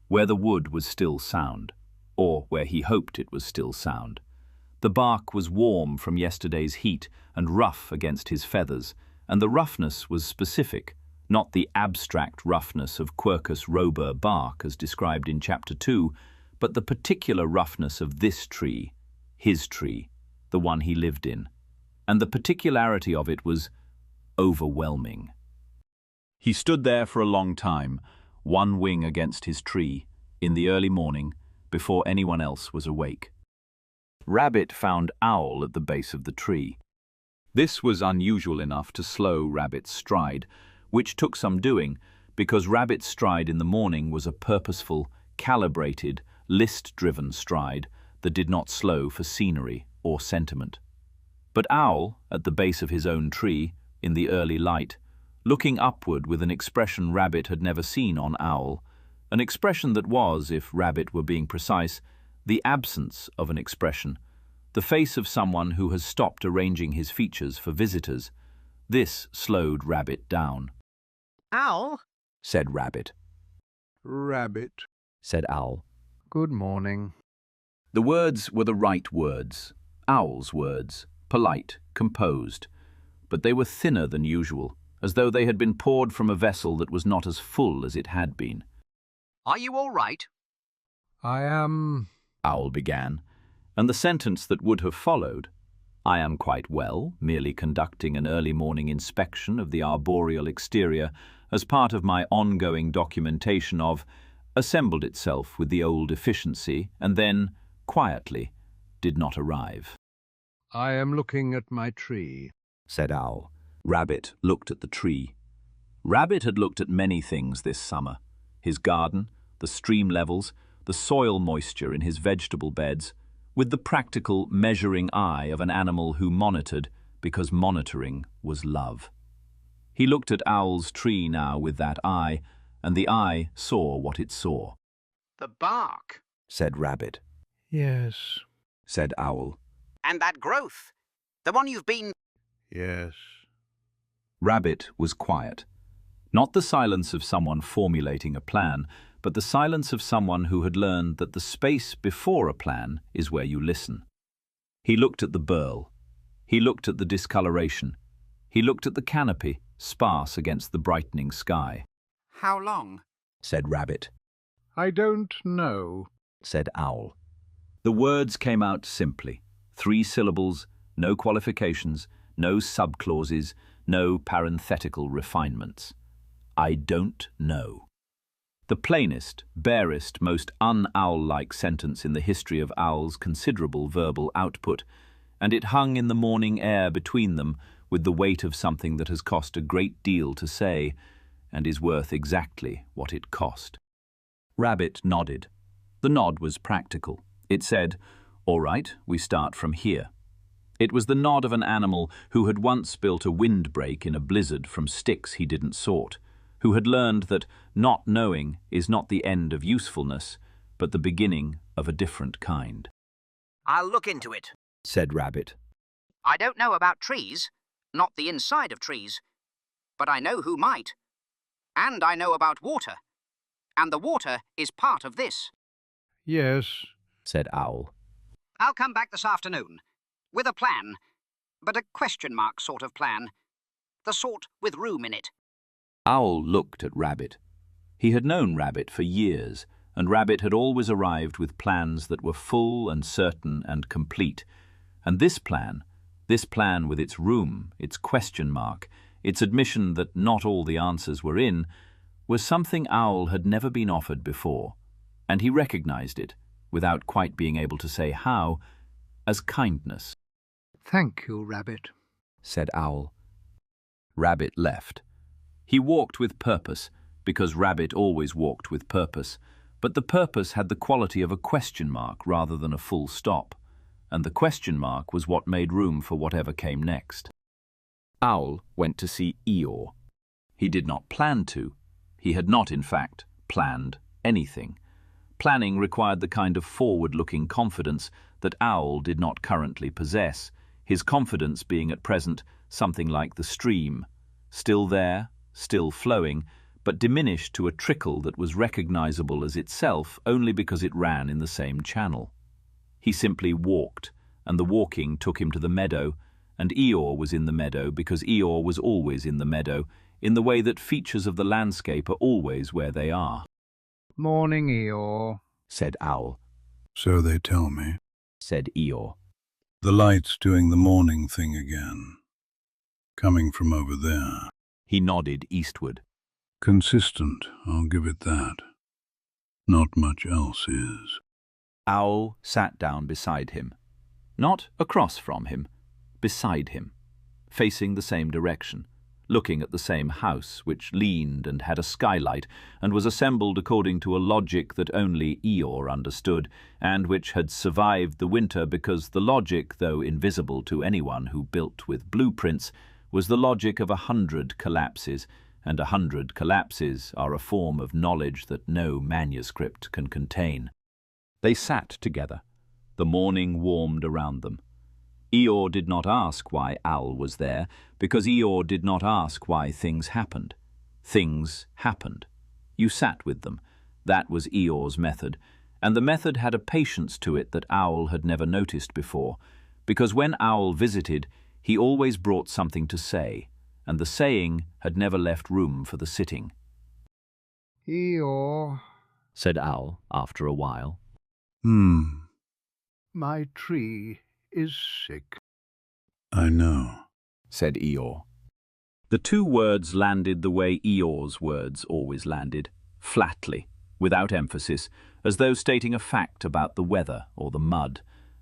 where the wood was still sound, or where he hoped it was still sound. The bark was warm from yesterday's heat and rough against his feathers, and the roughness was specific, not the abstract roughness of Quercus robur bark as described in Chapter 2, but the particular roughness of this tree, his tree, the one he lived in. And the particularity of it was overwhelming. He stood there for a long time, one wing against his tree, in the early morning, before anyone else was awake. Rabbit found Owl at the base of the tree. This was unusual enough to slow Rabbit's stride, which took some doing, because Rabbit's stride in the morning was a purposeful, calibrated, list-driven stride that did not slow for scenery or sentiment. But Owl, at the base of his own tree, in the early light, looking upward with an expression Rabbit had never seen on Owl, an expression that was, if Rabbit were being precise, the absence of an expression, the face of someone who has stopped arranging his features for visitors. This slowed Rabbit down. Owl? Said Rabbit. Rabbit. Said Owl. Good morning. The words were the right words, Owl's words, polite, composed, but they were thinner than usual, as though they had been poured from a vessel that was not as full as it had been. Are you all right? I am... Owl began, and the sentence that would have followed, I am quite well, merely conducting an early morning inspection of the arboreal exterior as part of my ongoing documentation of, assembled itself with the old efficiency, and then, quietly, did not arrive. I am looking at my tree, said Owl. Rabbit looked at the tree. Rabbit had looked at many things this summer. His garden, the stream levels, the soil moisture in his vegetable beds, with the practical, measuring eye of an animal who monitored because monitoring was love. He looked at Owl's tree now with that eye, and the eye saw what it saw. The bark. Said Rabbit. Yes. Said Owl. And that growth. The one you've been... Yes. Rabbit was quiet. Not the silence of someone formulating a plan, but the silence of someone who had learned that the space before a plan is where you listen. He looked at the burl. He looked at the discoloration. He looked at the canopy, sparse against the brightening sky. How long? Said Rabbit. I don't know, said Owl. The words came out simply. 3 syllables, no qualifications, no subclauses, no parenthetical refinements. I don't know. The plainest, barest, most un-owl-like sentence in the history of Owl's considerable verbal output, and it hung in the morning air between them with the weight of something that has cost a great deal to say, and is worth exactly what it cost. Rabbit nodded. The nod was practical. It said, all right, we start from here. It was the nod of an animal who had once built a windbreak in a blizzard from sticks he didn't sort, who had learned that not knowing is not the end of usefulness, but the beginning of a different kind. I'll look into it, said Rabbit. I don't know about trees, not the inside of trees, but I know who might. And I know about water, and the water is part of this. Yes, said Owl. I'll come back this afternoon, with a plan, but a question mark sort of plan, the sort with room in it. Owl looked at Rabbit. He had known Rabbit for years, and Rabbit had always arrived with plans that were full and certain and complete. And this plan with its room, its question mark, its admission that not all the answers were in, was something Owl had never been offered before, and he recognized it, without quite being able to say how, as kindness. Thank you, Rabbit, said Owl. Rabbit left. He walked with purpose, because Rabbit always walked with purpose, but the purpose had the quality of a question mark rather than a full stop, and the question mark was what made room for whatever came next. Owl went to see Eeyore. He did not plan to. He had not, in fact, planned anything. Planning required the kind of forward-looking confidence that Owl did not currently possess, his confidence being at present something like the stream, still there, still flowing, but diminished to a trickle that was recognizable as itself only because it ran in the same channel. He simply walked, and the walking took him to the meadow, and Eeyore was in the meadow because Eeyore was always in the meadow, in the way that features of the landscape are always where they are. "Morning, Eeyore," said Owl. "So they tell me. Said Eeyore. The light's doing the morning thing again. Coming from over there. He nodded eastward. Consistent, I'll give it that. Not much else is." Owl sat down beside him. Not across from him, beside him, facing the same direction, looking at the same house, which leaned and had a skylight, and was assembled according to a logic that only Eeyore understood, and which had survived the winter because the logic, though invisible to anyone who built with blueprints, was the logic of 100 collapses, and 100 collapses are a form of knowledge that no manuscript can contain. They sat together. The morning warmed around them. Eeyore did not ask why Owl was there, because Eeyore did not ask why things happened. Things happened. You sat with them. That was Eeyore's method, and the method had a patience to it that Owl had never noticed before, because when Owl visited, he always brought something to say, and the saying had never left room for the sitting. "Eeyore," said Owl after a while. "My tree is sick." I know, said Eeyore. The two words landed the way Eeyore's words always landed, flatly, without emphasis, as though stating a fact about the weather or the mud.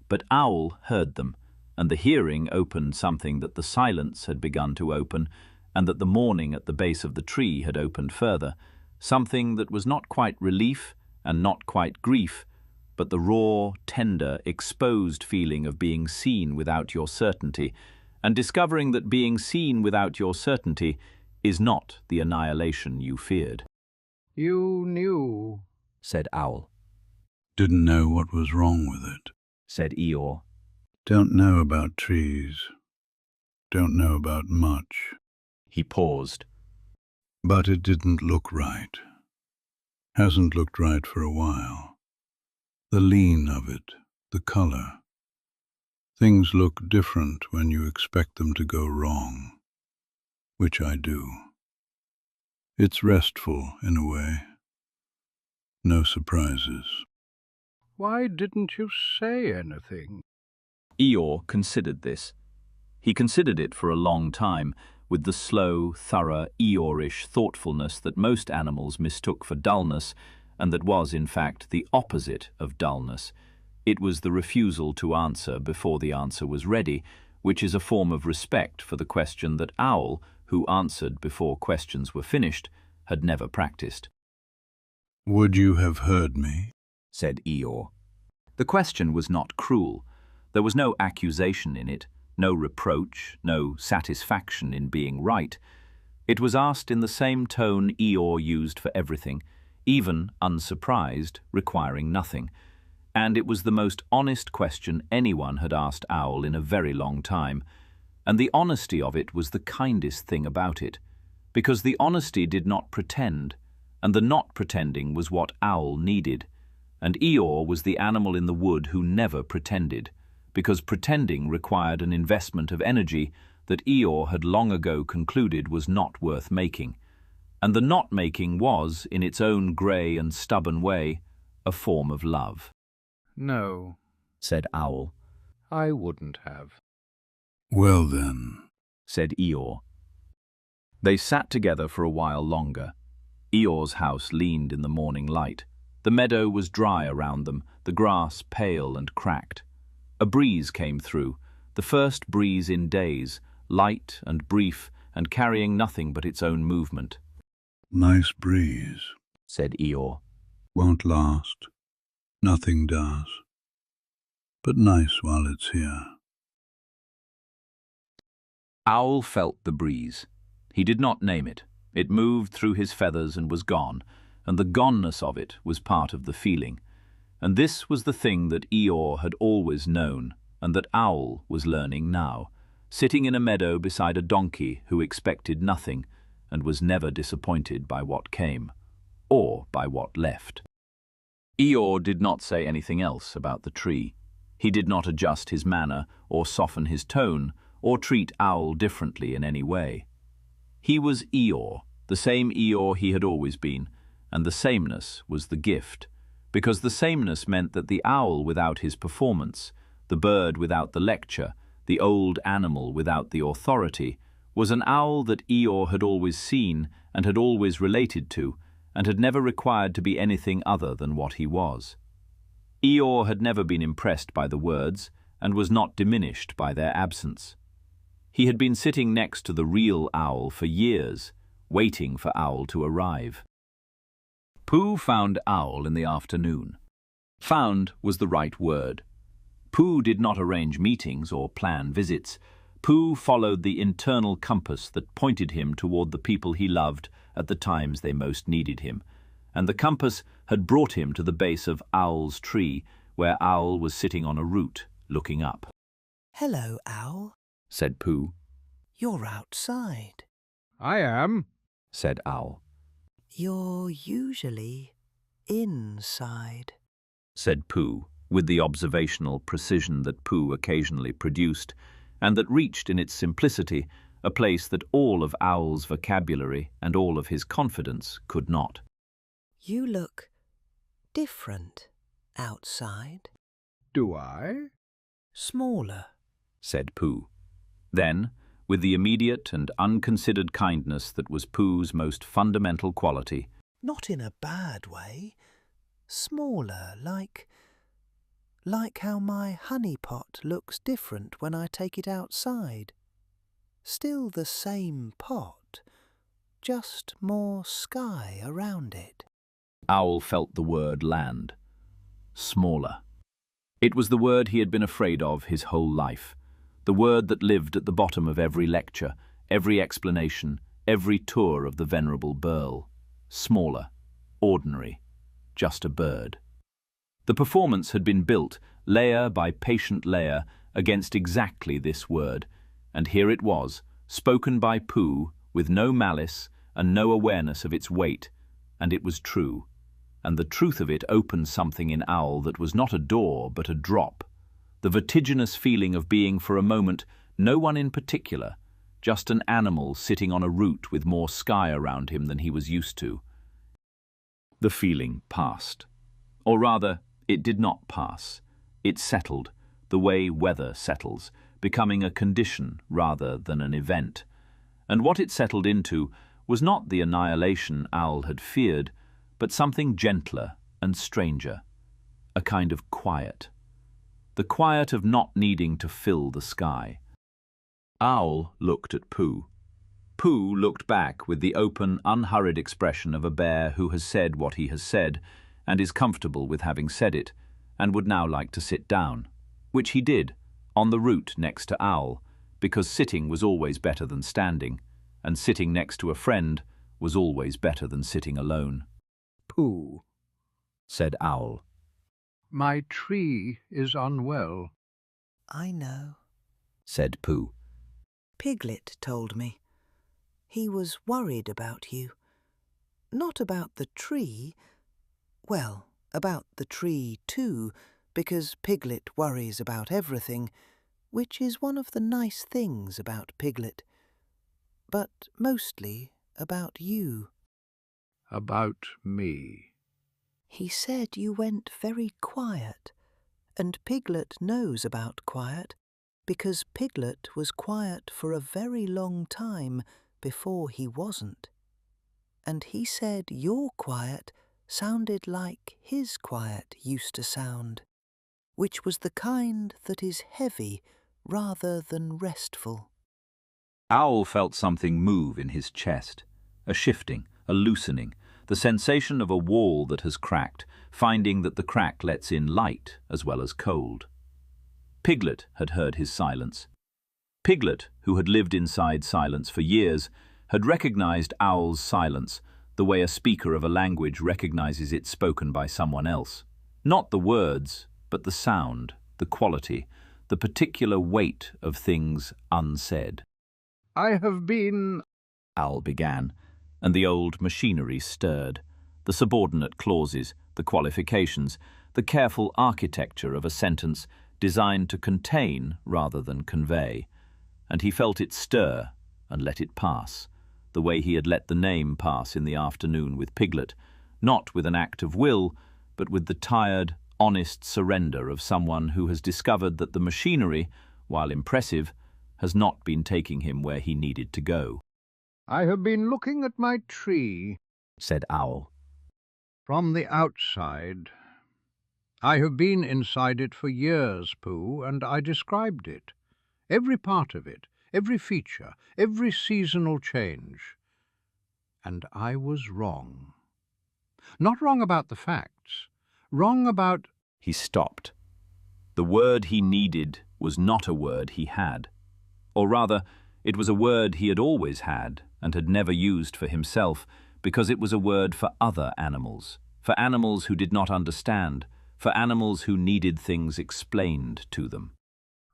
But Owl heard them, and the hearing opened something that the silence had begun to open, and that the morning at the base of the tree had opened further, something that was not quite relief and not quite grief, but the raw, tender, exposed feeling of being seen without your certainty, and discovering that being seen without your certainty is not the annihilation you feared. "You knew," said Owl. Didn't know what was wrong with it. Said Eeyore. Don't know about trees. Don't know about much. He paused. But it didn't look right. Hasn't looked right for a while. The lean of it, the color. Things look different when you expect them to go wrong, which I do. It's restful in a way. No surprises. "Why didn't you say anything?" Eeyore considered this. He considered it for a long time, with the slow, thorough, Eeyore-ish thoughtfulness that most animals mistook for dullness, and that was, in fact, the opposite of dullness. It was the refusal to answer before the answer was ready, which is a form of respect for the question that Owl, who answered before questions were finished, had never practiced. Would you have heard me? Said Eeyore. The question was not cruel. There was no accusation in it, no reproach, no satisfaction in being right. It was asked in the same tone Eeyore used for everything, even unsurprised, requiring nothing. And it was the most honest question anyone had asked Owl in a very long time. And the honesty of it was the kindest thing about it, because the honesty did not pretend, and the not pretending was what Owl needed. And Eeyore was the animal in the wood who never pretended, because pretending required an investment of energy that Eeyore had long ago concluded was not worth making. And the not-making was, in its own grey and stubborn way, a form of love. "No," said Owl. "I wouldn't have." Well then, said Eeyore. They sat together for a while longer. Eeyore's house leaned in the morning light. The meadow was dry around them, the grass pale and cracked. A breeze came through, the first breeze in days, light and brief and carrying nothing but its own movement. Nice breeze, said Eeyore. Won't last. Nothing does. But nice while it's here. Owl felt the breeze. He did not name it. It moved through his feathers and was gone, and the goneness of it was part of the feeling. And this was the thing that Eeyore had always known, and that Owl was learning now, sitting in a meadow beside a donkey who expected nothing and was never disappointed by what came, or by what left. Eeyore did not say anything else about the tree. He did not adjust his manner or soften his tone or treat Owl differently in any way. He was Eeyore, the same Eeyore he had always been, and the sameness was the gift, because the sameness meant that the owl without his performance, the bird without the lecture, the old animal without the authority, was an owl that Eeyore had always seen and had always related to, and had never required to be anything other than what he was. Eeyore had never been impressed by the words, and was not diminished by their absence. He had been sitting next to the real owl for years, waiting for Owl to arrive. Pooh found Owl in the afternoon. Found was the right word. Pooh did not arrange meetings or plan visits. Pooh followed the internal compass that pointed him toward the people he loved at the times they most needed him, and the compass had brought him to the base of Owl's tree, where Owl was sitting on a root, looking up. "Hello, Owl," said Pooh. "You're outside." I am, said Owl. "You're usually inside." Said Pooh, with the observational precision that Pooh occasionally produced, and that reached in its simplicity a place that all of Owl's vocabulary and all of his confidence could not. "You look different outside." Do I? "Smaller." Said Pooh. Then, with the immediate and unconsidered kindness that was Pooh's most fundamental quality, "Not in a bad way. Smaller, like how my honey pot looks different when I take it outside. Still the same pot, just more sky around it." Owl felt the word land. Smaller. It was the word he had been afraid of his whole life, the word that lived at the bottom of every lecture, every explanation, every tour of the venerable Burl. Smaller, ordinary, just a bird. The performance had been built, layer by patient layer, against exactly this word, and here it was, spoken by Pooh, with no malice and no awareness of its weight, and it was true, and the truth of it opened something in Owl that was not a door but a drop, the vertiginous feeling of being for a moment no one in particular, just an animal sitting on a root with more sky around him than he was used to. The feeling passed. Or rather, it did not pass. It settled, the way weather settles, becoming a condition rather than an event. And what it settled into was not the annihilation Owl had feared, but something gentler and stranger, a kind of quiet. The quiet of not needing to fill the sky. Owl looked at Pooh. Pooh looked back with the open, unhurried expression of a bear who has said what he has said, and is comfortable with having said it, and would now like to sit down, which he did, on the root next to Owl, because sitting was always better than standing, and sitting next to a friend was always better than sitting alone. Pooh. Said Owl. My tree is unwell. "I know," Said Pooh. "Piglet told me. He was worried about you. Not about the tree. Well, about the tree too, because Piglet worries about everything, which is one of the nice things about Piglet. But mostly about you." About me. "He said you went very quiet, and Piglet knows about quiet, because Piglet was quiet for a very long time before he wasn't. And he said your quiet sounded like his quiet used to sound, which was the kind that is heavy rather than restful." Owl felt something move in his chest, a shifting, a loosening, the sensation of a wall that has cracked, finding that the crack lets in light as well as cold. Piglet had heard his silence. Piglet, who had lived inside silence for years, had recognized Owl's silence the way a speaker of a language recognizes it spoken by someone else. Not the words, but the sound, the quality, the particular weight of things unsaid. I have been... Owl began, and the old machinery stirred. The subordinate clauses, the qualifications, the careful architecture of a sentence designed to contain rather than convey. And he felt it stir and let it pass, the way he had let the name pass in the afternoon with Piglet, not with an act of will, but with the tired, honest surrender of someone who has discovered that the machinery, while impressive, has not been taking him where he needed to go. I have been looking at my tree, said Owl. from the outside. I have been inside it for years, Pooh, and I described it. Every part of it, every feature, every seasonal change. And I was wrong. Not wrong about the facts, wrong about... He stopped. The word he needed was not a word he had. Or rather, it was a word he had always had and had never used for himself, because it was a word for other animals, for animals who did not understand, for animals who needed things explained to them.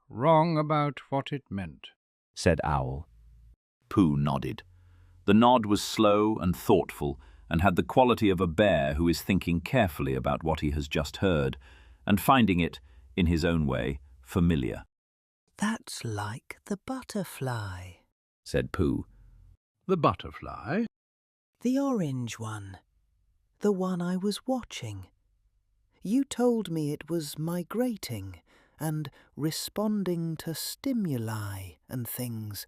Wrong about what it meant, said Owl. Pooh nodded. The nod was slow and thoughtful, and had the quality of a bear who is thinking carefully about what he has just heard, and finding it, in his own way, familiar. That's like the butterfly, said Pooh. The butterfly? The orange one. The one I was watching. You told me it was migrating and responding to stimuli and things.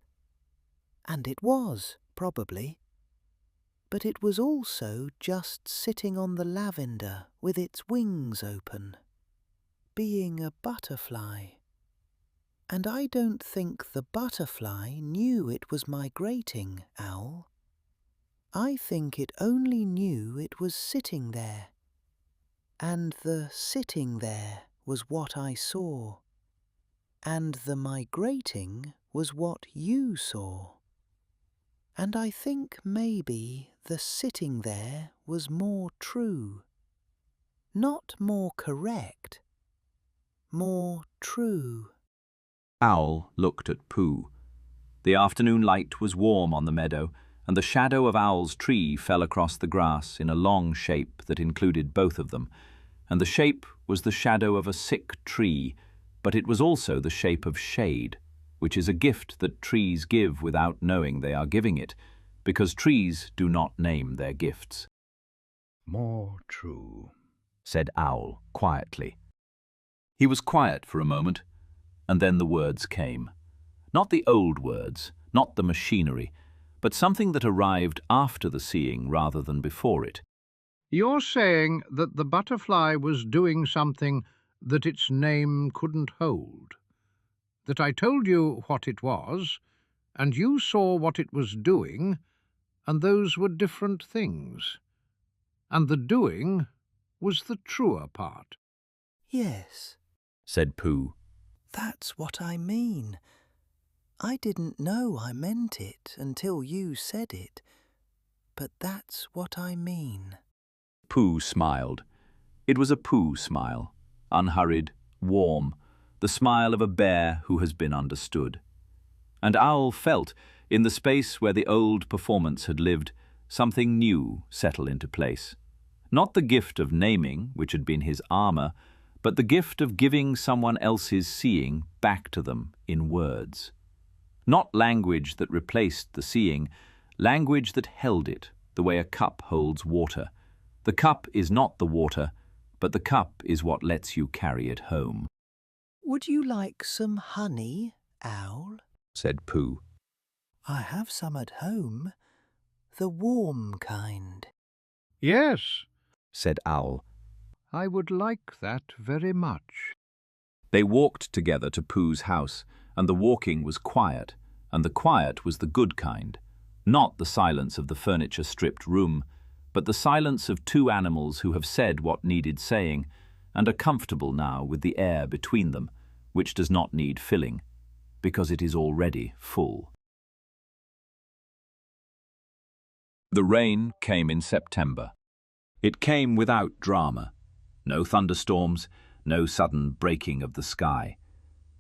And it was, probably. But it was also just sitting on the lavender with its wings open, being a butterfly. And I don't think the butterfly knew it was migrating, Owl. I think it only knew it was sitting there. And the sitting there was what I saw. And the migrating was what you saw. And I think maybe the sitting there was more true. Not more correct, more true. Owl looked at Pooh. The afternoon light was warm on the meadow, and the shadow of Owl's tree fell across the grass in a long shape that included both of them, and the shape was the shadow of a sick tree, but it was also the shape of shade, which is a gift that trees give without knowing they are giving it, because trees do not name their gifts. More true, said Owl quietly. He was quiet for a moment, and then the words came. Not the old words, not the machinery, but something that arrived after the seeing rather than before it. You're saying that the butterfly was doing something that its name couldn't hold. That I told you what it was, and you saw what it was doing, and those were different things. And the doing was the truer part. Yes, said Pooh. that's what I mean. I didn't know I meant it until you said it, but that's what I mean. Pooh smiled. It was a Pooh smile, unhurried, warm, the smile of a bear who has been understood. And Owl felt, in the space where the old performance had lived, something new settle into place. Not the gift of naming, which had been his armour, but the gift of giving someone else's seeing back to them in words. Not language that replaced the seeing, language that held it, the way a cup holds water. The cup is not the water, but the cup is what lets you carry it home. Would you like some honey, Owl? said Pooh. I have some at home, the warm kind. Yes, said Owl. I would like that very much. They walked together to Pooh's house, and the walking was quiet, and the quiet was the good kind. Not the silence of the furniture-stripped room, but the silence of two animals who have said what needed saying, and are comfortable now with the air between them, which does not need filling, because it is already full. The rain came in September. It came without drama. No thunderstorms, no sudden breaking of the sky.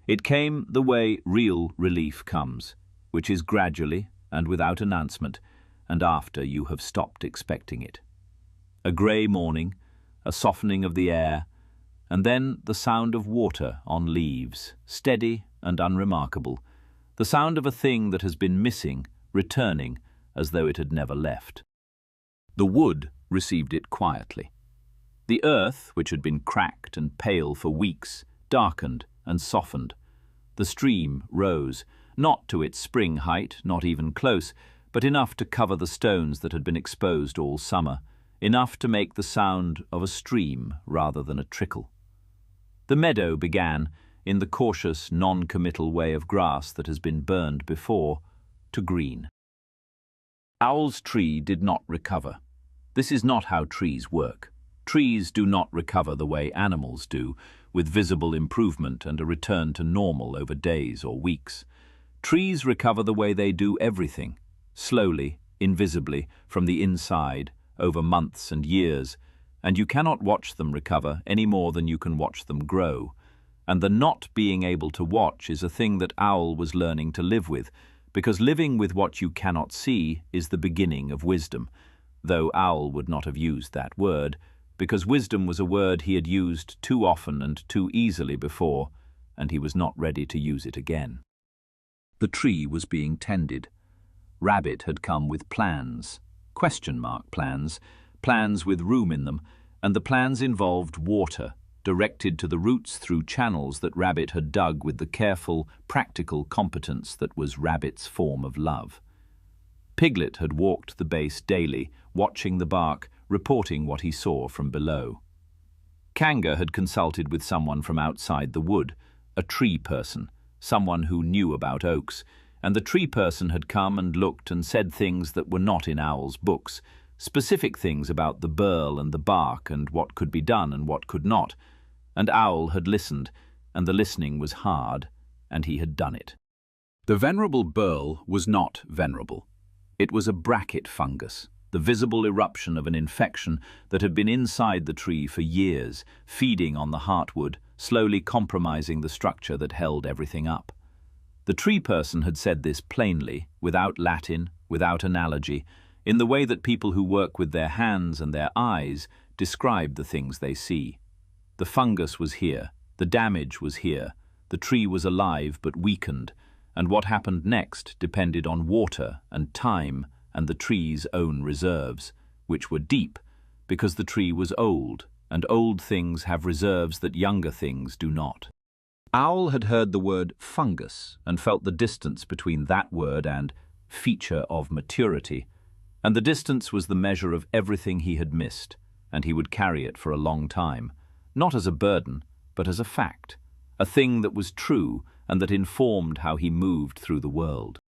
It came the way real relief comes, which is gradually and without announcement, and after you have stopped expecting it. A grey morning, a softening of the air, and then the sound of water on leaves, steady and unremarkable, the sound of a thing that has been missing, returning, as though it had never left. The wood received it quietly. The earth, which had been cracked and pale for weeks, darkened and softened. The stream rose, not to its spring height, not even close, but enough to cover the stones that had been exposed all summer, enough to make the sound of a stream rather than a trickle. The meadow began, in the cautious, non-committal way of grass that has been burned before, to green. Owl's tree did not recover. This is not how trees work. Trees do not recover the way animals do, with visible improvement and a return to normal over days or weeks. Trees recover the way they do everything, slowly, invisibly, from the inside, over months and years, and you cannot watch them recover any more than you can watch them grow. And the not being able to watch is a thing that Owl was learning to live with, because living with what you cannot see is the beginning of wisdom, though Owl would not have used that word, because wisdom was a word he had used too often and too easily before, and he was not ready to use it again. The tree was being tended. Rabbit had come with plans, plans, plans with room in them, and the plans involved water, directed to the roots through channels that Rabbit had dug with the careful, practical competence that was Rabbit's form of love. Piglet had walked the base daily, watching the bark, reporting what he saw from below. Kanga had consulted with someone from outside the wood, a tree person, someone who knew about oaks, and the tree person had come and looked and said things that were not in Owl's books, specific things about the burl and the bark and what could be done and what could not, and Owl had listened, and the listening was hard, and he had done it. The venerable burl was not venerable. It was a bracket fungus, the visible eruption of an infection that had been inside the tree for years, feeding on the heartwood, slowly compromising the structure that held everything up. The tree person had said this plainly, without Latin, without analogy, in the way that people who work with their hands and their eyes describe the things they see. The fungus was here, the damage was here, the tree was alive but weakened, and what happened next depended on water and time and the tree's own reserves, which were deep, because the tree was old, and old things have reserves that younger things do not. Owl had heard the word fungus and felt the distance between that word and feature of maturity, and the distance was the measure of everything he had missed, and he would carry it for a long time, not as a burden, but as a fact, a thing that was true and that informed how he moved through the world.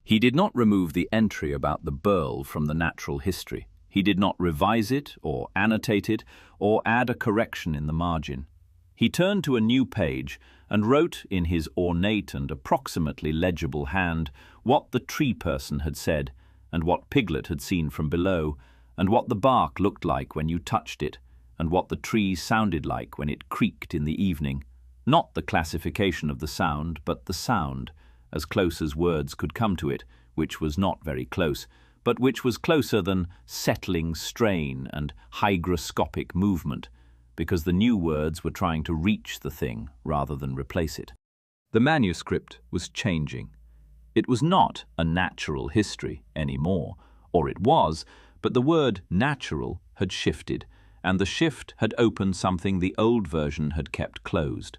He did not remove the entry about the burl from the natural history. He did not revise it or annotate it or add a correction in the margin. He turned to a new page and wrote in his ornate and approximately legible hand what the tree person had said, and what Piglet had seen from below, and what the bark looked like when you touched it, and what the tree sounded like when it creaked in the evening. Not the classification of the sound, but the sound, as close as words could come to it, which was not very close, but which was closer than settling strain and hygroscopic movement, because the new words were trying to reach the thing rather than replace it. The manuscript was changing. It was not a natural history anymore, or it was, but the word natural had shifted, and the shift had opened something the old version had kept closed.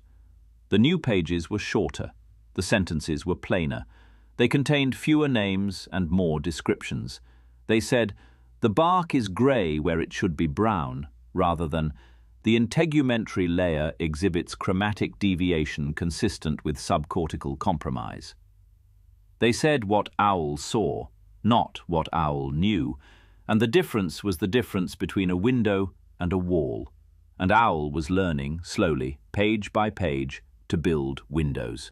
The new pages were shorter. The sentences were plainer. They contained fewer names and more descriptions. They said, "The bark is grey where it should be brown," rather than, "The integumentary layer exhibits chromatic deviation consistent with subcortical compromise." They said what Owl saw, not what Owl knew, and the difference was the difference between a window and a wall, and Owl was learning, slowly, page by page, to build windows.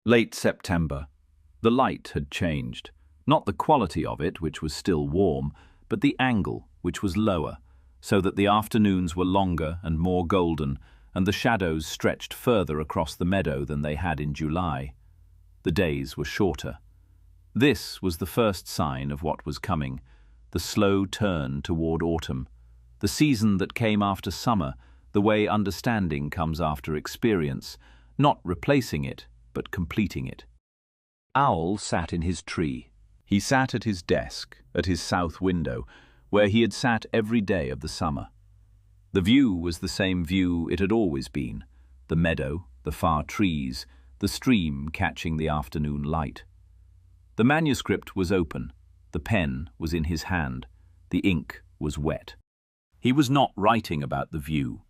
Late September. The light had changed. Not the quality of it, which was still warm, but the angle, which was lower. so that the afternoons were longer and more golden, and the shadows stretched further across the meadow than they had in July. The days were shorter. This was the first sign of what was coming, the slow turn toward autumn, the season that came after summer, the way understanding comes after experience, not replacing it, but completing it. Owl sat in his tree. He sat at his desk, at his south window, where he had sat every day of the summer. The view was the same view it had always been, the meadow, the far trees, the stream catching the afternoon light. The manuscript was open, the pen was in his hand, the ink was wet. He was not writing about the view.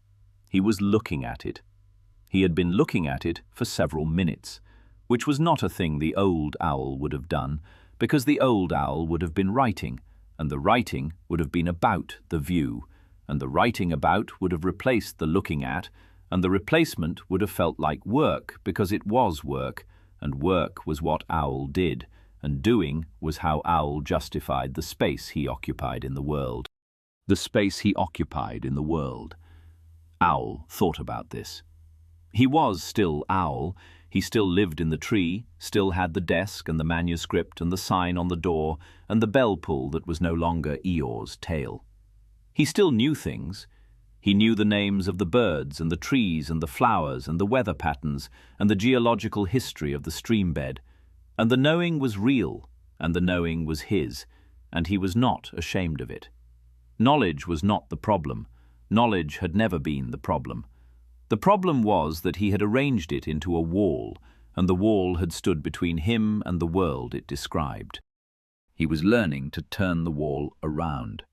He was looking at it. He had been looking at it for several minutes, which was not a thing the old owl would have done, because the old owl would have been writing, and the writing would have been about the view, and the writing about would have replaced the looking at, and the replacement would have felt like work because it was work, and work was what Owl did, and doing was how Owl justified the space he occupied in the world. The space he occupied in the world. Owl thought about this. He was still Owl. He still lived in the tree, still had the desk and the manuscript and the sign on the door and the bell pull that was no longer Eeyore's tail. He still knew things. He knew the names of the birds and the trees and the flowers and the weather patterns and the geological history of the stream bed. And the knowing was real, and the knowing was his, and he was not ashamed of it. Knowledge was not the problem. Knowledge had never been the problem. The problem was that he had arranged it into a wall, and the wall had stood between him and the world it described. He was learning to turn the wall around.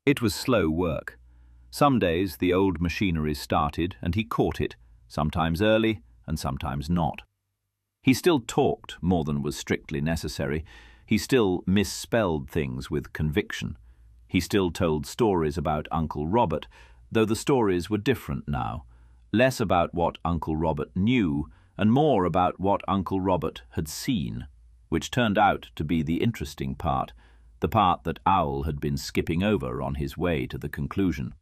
It was slow work. Some days the old machinery started and he caught it, sometimes early and sometimes not. He still talked more than was strictly necessary. He still misspelled things with conviction. He still told stories about Uncle Robert, though the stories were different now, less about what Uncle Robert knew and more about what Uncle Robert had seen, which turned out to be the interesting part, the part that Owl had been skipping over on his way to the conclusion.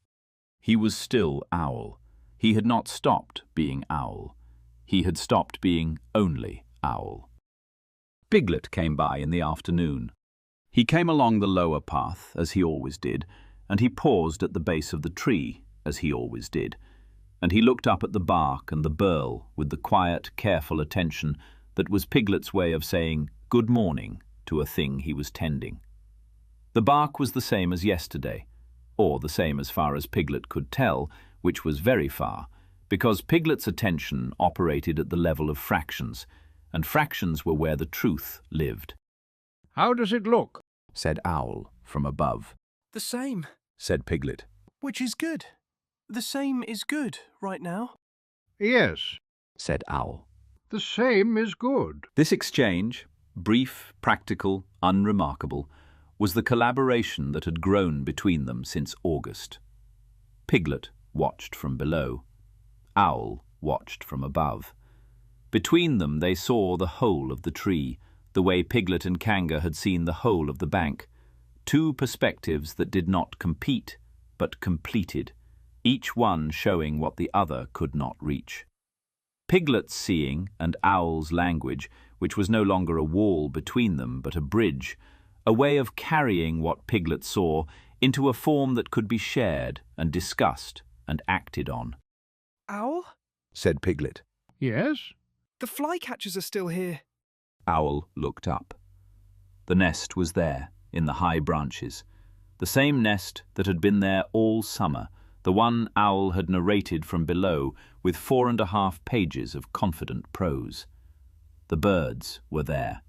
He was still Owl. He had not stopped being Owl. He had stopped being only Owl. Piglet came by in the afternoon. He came along the lower path, as he always did, and he paused at the base of the tree, as he always did, and he looked up at the bark and the burl with the quiet, careful attention that was Piglet's way of saying good morning to a thing he was tending. The bark was the same as yesterday, or the same as far as Piglet could tell, which was very far, because Piglet's attention operated at the level of fractions, and fractions were where the truth lived. "How does it look?" said Owl from above. The same, Said Piglet. which is good. The same is good right now. "Yes, Said Owl. the same is good." This exchange, brief, practical, unremarkable, was the collaboration that had grown between them since August. Piglet watched from below. Owl watched from above. Between them they saw the whole of the tree, the way Piglet and Kanga had seen the whole of the bank. Two perspectives that did not compete, but completed, each one showing what the other could not reach. Piglet's seeing and Owl's language, which was no longer a wall between them, but a bridge, a way of carrying what Piglet saw into a form that could be shared and discussed and acted on. Owl? Said Piglet. "Yes?" The flycatchers are still here. Owl looked up. The nest was there, in the high branches. The same nest that had been there all summer, the one Owl had narrated from below with 4.5 pages of confident prose. The birds were there.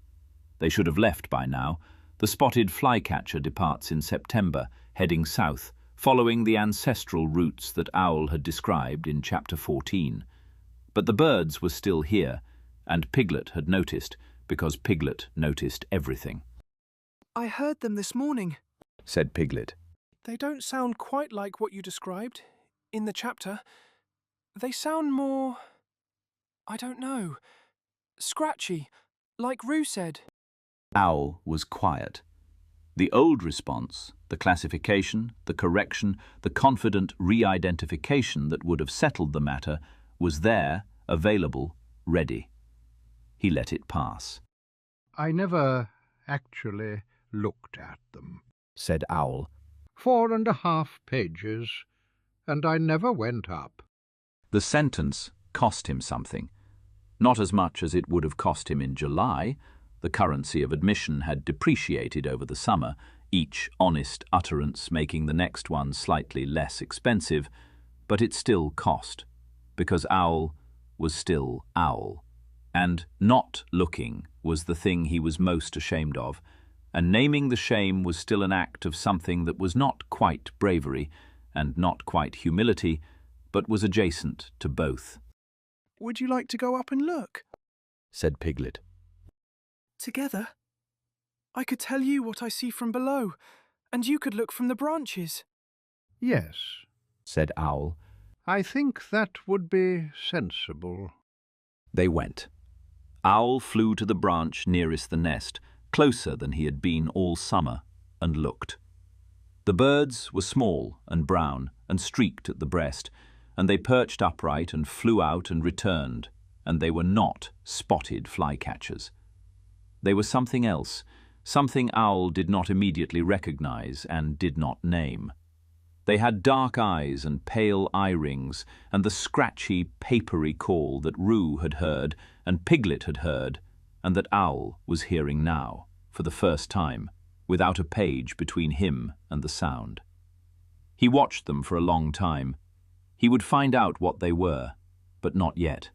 They should have left by now. The spotted flycatcher departs in September, heading south, following the ancestral routes that Owl had described in Chapter 14. But the birds were still here, and Piglet had noticed, because Piglet noticed everything. I heard them this morning. Said Piglet. They don't sound quite like what you described in the chapter. They sound more, I don't know, scratchy, like Roo said. Owl was quiet. The old response, the classification, the correction, the confident re-identification that would have settled the matter, was there, available, ready. He let it pass. I never actually looked at them, said Owl. 4.5 pages, and I never went up. The sentence cost him something. Not as much as it would have cost him in July. The currency of admission had depreciated over the summer, each honest utterance making the next one slightly less expensive, but it still cost, because Owl was still Owl, and not looking was the thing he was most ashamed of, and naming the shame was still an act of something that was not quite bravery and not quite humility, but was adjacent to both. Would you like to go up and look? Said Piglet. Together? I could tell you what I see from below, and you could look from the branches. Yes, said Owl. I think that would be sensible. They went. Owl flew to the branch nearest the nest, closer than he had been all summer, and looked. The birds were small and brown and streaked at the breast, and they perched upright and flew out and returned, and they were not spotted flycatchers. They were something else, something Owl did not immediately recognize and did not name. They had dark eyes and pale eye rings, and the scratchy, papery call that Roo had heard and Piglet had heard, and that Owl was hearing now, for the first time, without a page between him and the sound. He watched them for a long time. He would find out what they were, but not yet.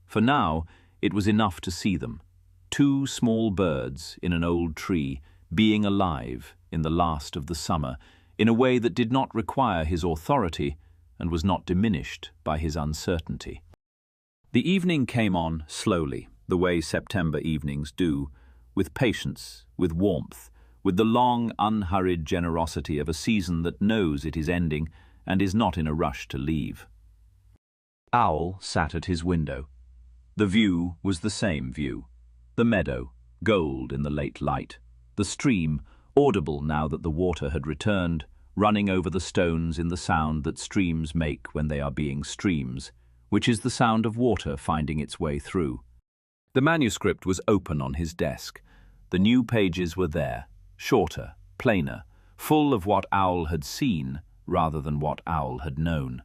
For now, it was enough to see them. 2 small birds in an old tree, being alive in the last of the summer, in a way that did not require his authority and was not diminished by his uncertainty. The evening came on slowly, the way September evenings do, with patience, with warmth, with the long, unhurried generosity of a season that knows it is ending and is not in a rush to leave. Owl sat at his window. The view was the same view. The meadow, gold in the late light. The stream, audible now that the water had returned, running over the stones in the sound that streams make when they are being streams, which is the sound of water finding its way through. The manuscript was open on his desk. The new pages were there, shorter, plainer, full of what Owl had seen rather than what Owl had known.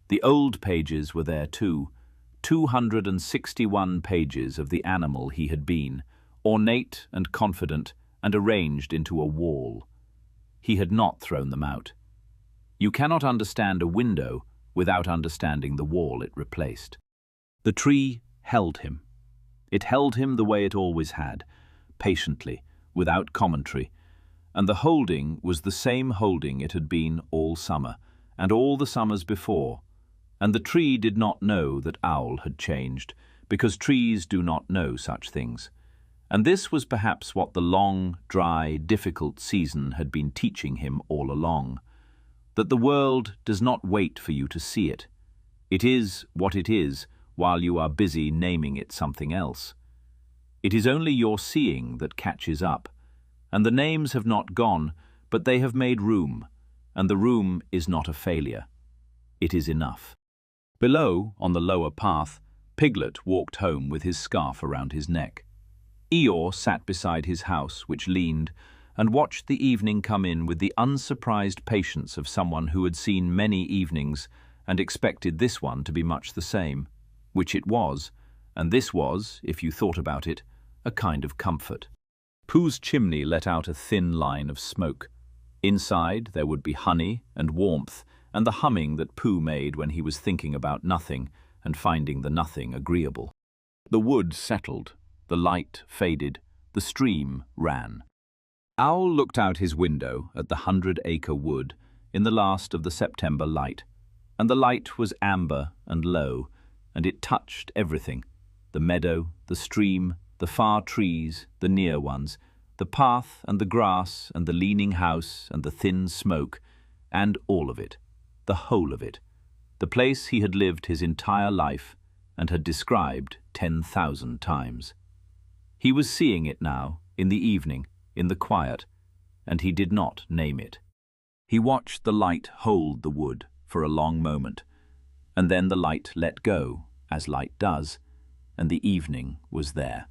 The old pages were there too, 261 pages of the animal he had been, ornate and confident and arranged into a wall. He had not thrown them out. You cannot understand a window without understanding the wall it replaced. The tree held him. It held him the way it always had, patiently, without commentary, and the holding was the same holding it had been all summer, and all the summers before, and the tree did not know that Owl had changed, because trees do not know such things. And this was perhaps what the long, dry, difficult season had been teaching him all along, that the world does not wait for you to see it. It is what it is while you are busy naming it something else. It is only your seeing that catches up, and the names have not gone, but they have made room, and the room is not a failure. It is enough. Below, on the lower path, Piglet walked home with his scarf around his neck. Eeyore sat beside his house, which leaned, and watched the evening come in with the unsurprised patience of someone who had seen many evenings and expected this one to be much the same, which it was, and this was, if you thought about it, a kind of comfort. Pooh's chimney let out a thin line of smoke. Inside there would be honey and warmth, and the humming that Pooh made when he was thinking about nothing and finding the nothing agreeable. The wood settled, the light faded, the stream ran. Owl looked out his window at the 100 Acre Wood in the last of the September light, and the light was amber and low, and it touched everything, the meadow, the stream, the far trees, the near ones, the path and the grass and the leaning house and the thin smoke, and all of it, the whole of it, the place he had lived his entire life and had described 10,000 times. He was seeing it now, in the evening, in the quiet, and he did not name it. He watched the light hold the wood for a long moment, and then the light let go, as light does, and the evening was there.